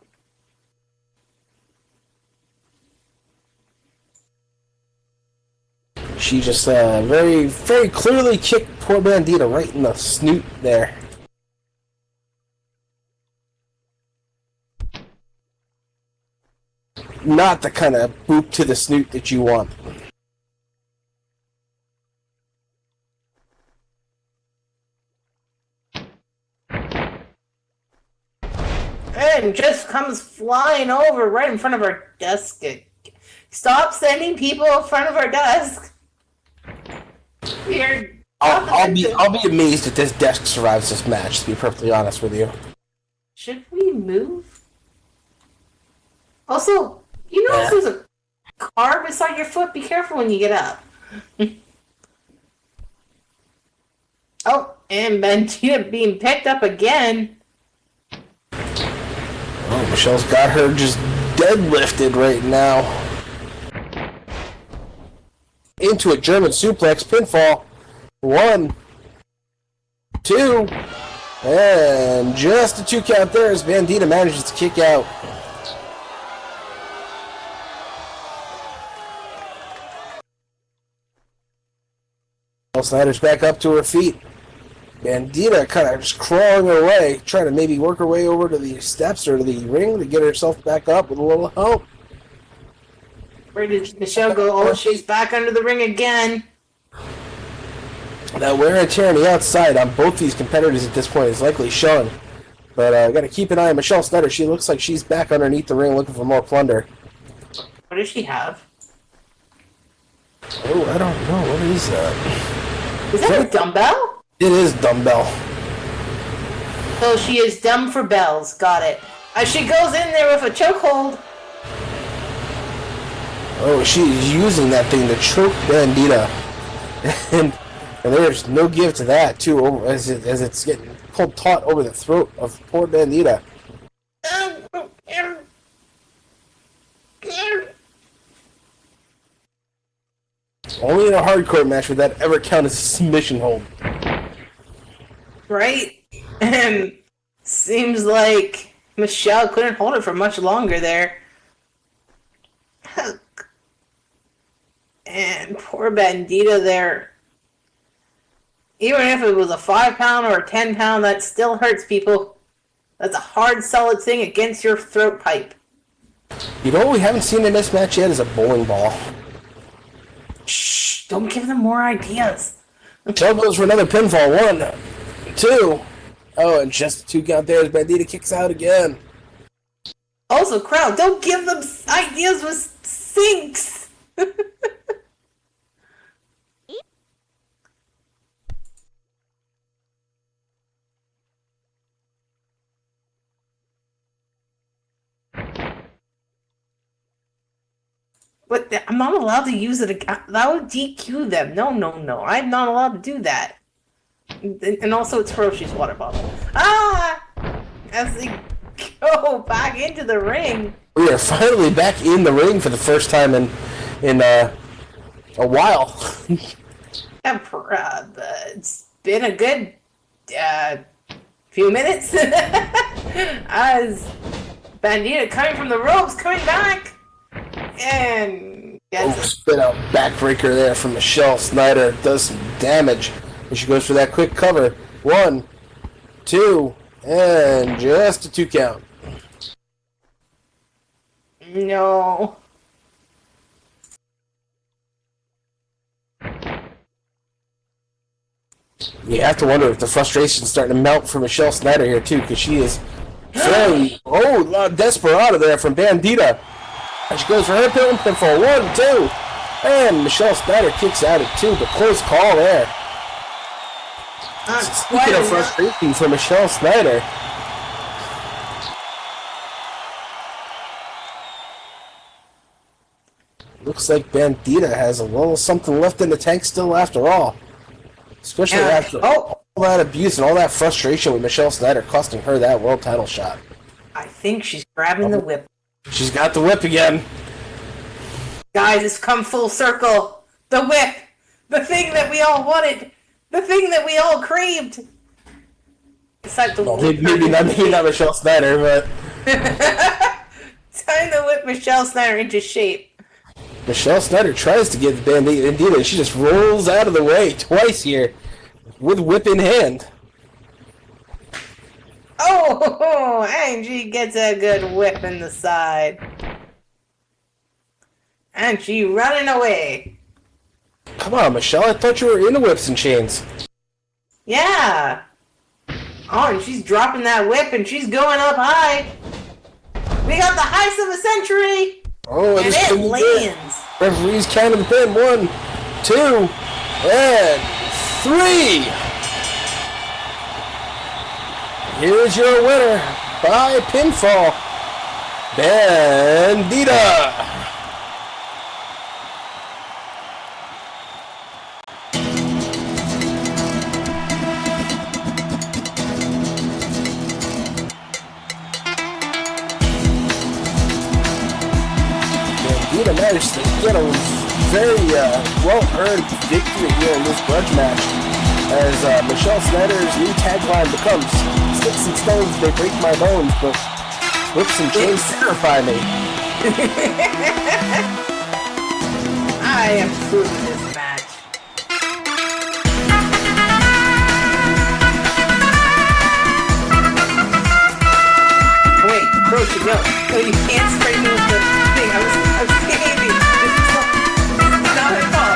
[SPEAKER 1] She just very, very clearly kicked poor Bandita right in the snoot there. Not the kind of boop to the snoot that you want.
[SPEAKER 2] And just comes flying over right in front of our desk. Stop sending people in front of our desk.
[SPEAKER 1] I'll be amazed if this desk survives this match, to be perfectly honest with you.
[SPEAKER 2] Should we move? Also, you notice there's a car beside your foot? Be careful when you get up. Oh, and Bandita being picked up again.
[SPEAKER 1] Oh, Michelle's got her just deadlifted right now. Into a German suplex pinfall. 1, 2, and just a 2 count there as Bandita manages to kick out. Snyder's back up to her feet. Bandita kind of just crawling her way, trying to maybe work her way over to the steps or to the ring to get herself back up with a little help.
[SPEAKER 2] Where did Michelle go? Oh, she's back under the ring again.
[SPEAKER 1] That wear and tear on the outside on both these competitors at this point is likely showing. But I got to keep an eye on Michelle Snyder. She looks like she's back underneath the ring looking for more plunder.
[SPEAKER 2] What does she have?
[SPEAKER 1] Oh, I don't know. What is that?
[SPEAKER 2] Is that a dumbbell?
[SPEAKER 1] It is dumbbell.
[SPEAKER 2] So she is dumb for bells. Got it. As she goes in there with a chokehold.
[SPEAKER 1] Oh, she's using that thing to choke Bandita. and there's no give to that, too, as it's getting pulled taut over the throat of poor Bandita. Only in a hardcore match would that ever count as a submission hold.
[SPEAKER 2] Right? And seems like Michelle couldn't hold it for much longer there. And poor Bandita there. Even if it was a 5-pound or a 10-pound, that still hurts people. That's a hard, solid thing against your throat pipe.
[SPEAKER 1] You know what we haven't seen in this match yet is a bowling ball.
[SPEAKER 2] Shh! Don't give them more ideas.
[SPEAKER 1] Michelle goes for another pinfall. 1, 2. Oh, and just a 2 count there as Bandita kicks out again.
[SPEAKER 2] Also, crowd, don't give them ideas with sinks. But I'm not allowed to use it. That would DQ them. No, no, no. I'm not allowed to do that. And also, it's Hiroshi's water bottle. Ah! As they go back into the ring.
[SPEAKER 1] We are finally back in the ring for the first time in a while.
[SPEAKER 2] It's been a good few minutes. As Bandita coming from the ropes, coming back. And
[SPEAKER 1] spit out backbreaker there from Michelle Snyder. Does some damage. And she goes for that quick cover. 1, 2, And just a 2 count.
[SPEAKER 2] No.
[SPEAKER 1] You have to wonder if the frustration's starting to melt for Michelle Snyder here, too, because she is fairly... Oh, a lot of desperado there from Bandita. And she goes for her pinfall. 1, 2. And Michelle Snyder kicks out at 2, but close call there. Speaking of frustration for Michelle Snyder. Looks like Bandita has a little something left in the tank still after all. Especially after all that abuse and all that frustration with Michelle Snyder costing her that world title shot.
[SPEAKER 2] I think she's grabbing the whip.
[SPEAKER 1] She's got the whip again.
[SPEAKER 2] Guys, it's come full circle. The whip. The thing that we all wanted. The thing that we all craved. Besides the
[SPEAKER 1] maybe not Michelle Snyder, but...
[SPEAKER 2] Time to whip Michelle Snyder into shape.
[SPEAKER 1] Michelle Snyder tries to get the Bandita, and she just rolls out of the way twice here with whip in hand.
[SPEAKER 2] Oh, and she gets a good whip in the side. And she running away.
[SPEAKER 1] Come on, Michelle, I thought you were into whips and chains.
[SPEAKER 2] Yeah. Oh, and she's dropping that whip, and she's going up high. We got the heist of the century.
[SPEAKER 1] Oh,
[SPEAKER 2] and it lands.
[SPEAKER 1] Referee's counting the pin. 1, 2, and 3. Here's your winner by pinfall, Bandita. Bandita managed to get a very well-earned victory here in this grudge match, as Michelle Snyder's new tagline becomes "Sticks and stones, they break my bones, but whips and chains terrify me."
[SPEAKER 2] I approve this match. Wait, where'd you go? Oh, you can't spray me with the thing. I was kidding. This is not at all.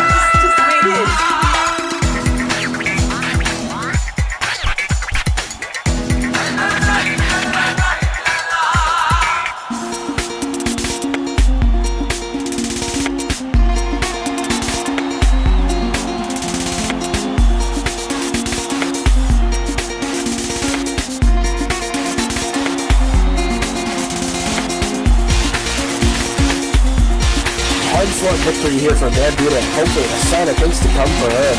[SPEAKER 2] This is just the way it is.
[SPEAKER 1] Hard-fought victory here for Bandita, and hopefully a sign of things to come for her.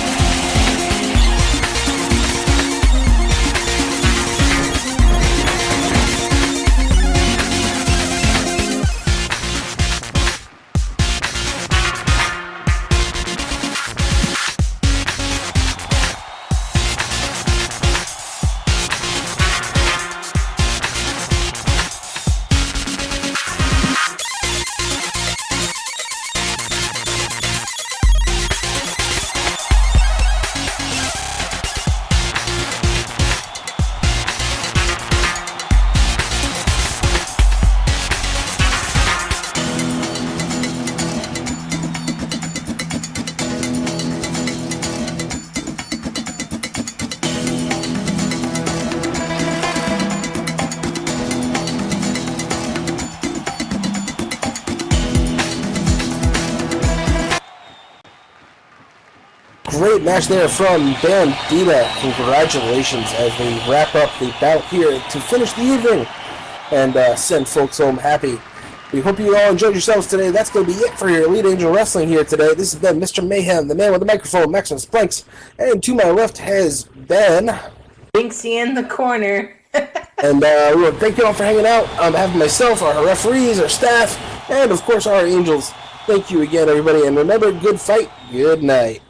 [SPEAKER 1] Great match there from Bandita. Congratulations as we wrap up the bout here to finish the evening and send folks home happy. We hope you all enjoyed yourselves today. That's going to be it for your Elite Angel Wrestling here today. This has been Mr. Mayhem, the man with the microphone, Maximus Planks, and to my left has been
[SPEAKER 2] Binksy in the corner.
[SPEAKER 1] And we want to thank you all for hanging out. On behalf of myself, our referees, our staff, and of course our angels. Thank you again, everybody, and remember, good fight, good night.